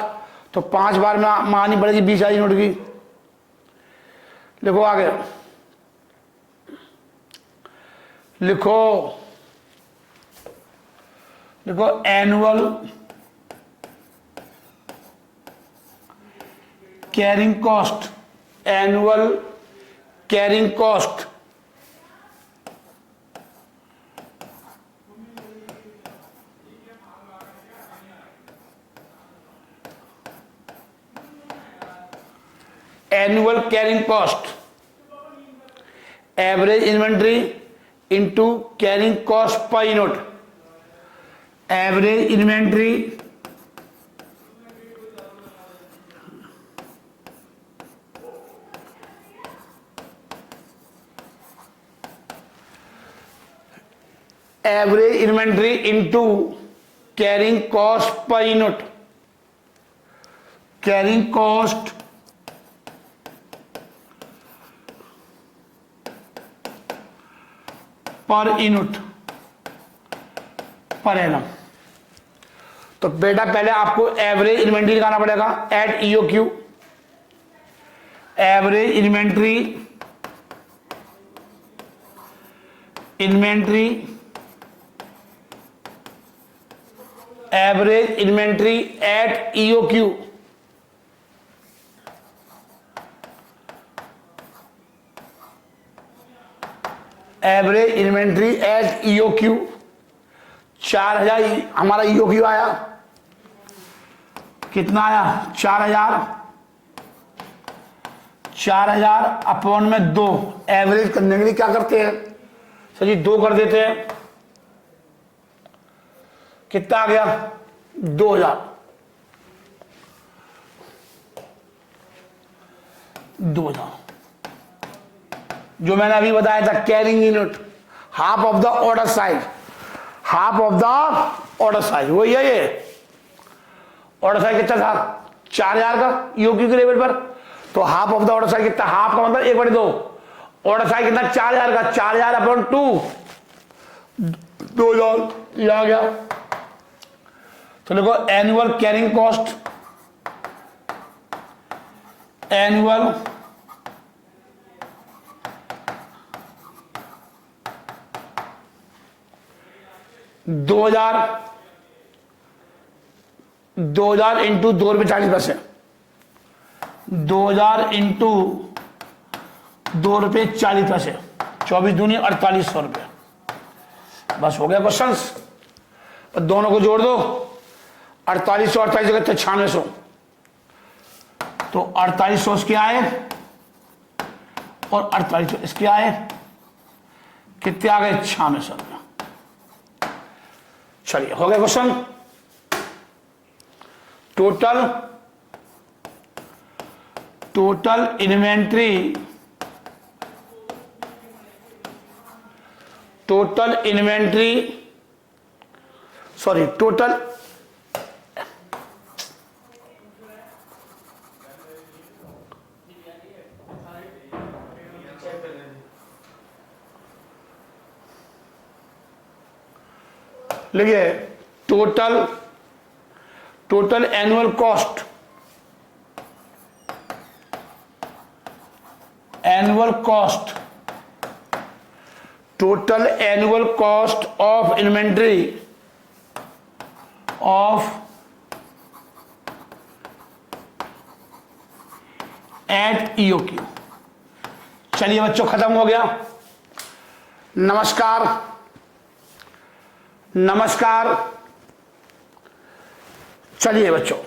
तो 5 बार में मानी पड़ेगी 20,000 नोट की। लिखो आगे, लिखो लिखो annual carrying cost, annual carrying cost annual carrying cost average inventory into carrying cost per unit, average inventory average inventory into carrying cost per unit, carrying cost per unit per annum. तो बेटा पहले आपको average inventory निकालना पड़ेगा eight EOQ, average inventory average inventory at EOQ, average inventory at EOQ 4000 हमारा EOQ आया। कितना आया? 4000 अपॉन में 2। एवरेज करने के लिए क्या करते हैं सर जी? 2 कर देते हैं। कितना आ गया? 2000। 2000 जो मैंने अभी बताया था carrying unit, half of the order size, half of the order size वही है। ये ऑर्डर साइज कितना था? 4000 का ईओक्यू के लेवल पर, तो half of the order size कितना? हाफ का मतलब 1/2। ऑर्डर साइज कितना? 4000 का, 4000 अपॉन 2, 2000 ये आ गया। तो देखो एनुअल कैरिंग कॉस्ट, एनुअल दो हजार इंटू 2 रुपये 40 पैसे, 2000 इंटू 2 रुपये 40 पैसे, 24 दूनी 4800 रुपये। बस हो गया क्वेश्चंस। दोनों को जोड़ दो, 4800 48 जगह 9600, तो 4800 इसके आए और 4800 इसके आए। कितने आ गए 96। चलिए हो गया क्वेश्चन। टोटल इन्वेंट्री लिखिए total annual cost of inventory at EOQ. चलिए बच्चों खत्म हो गया। नमस्कार। चलिए बच्चों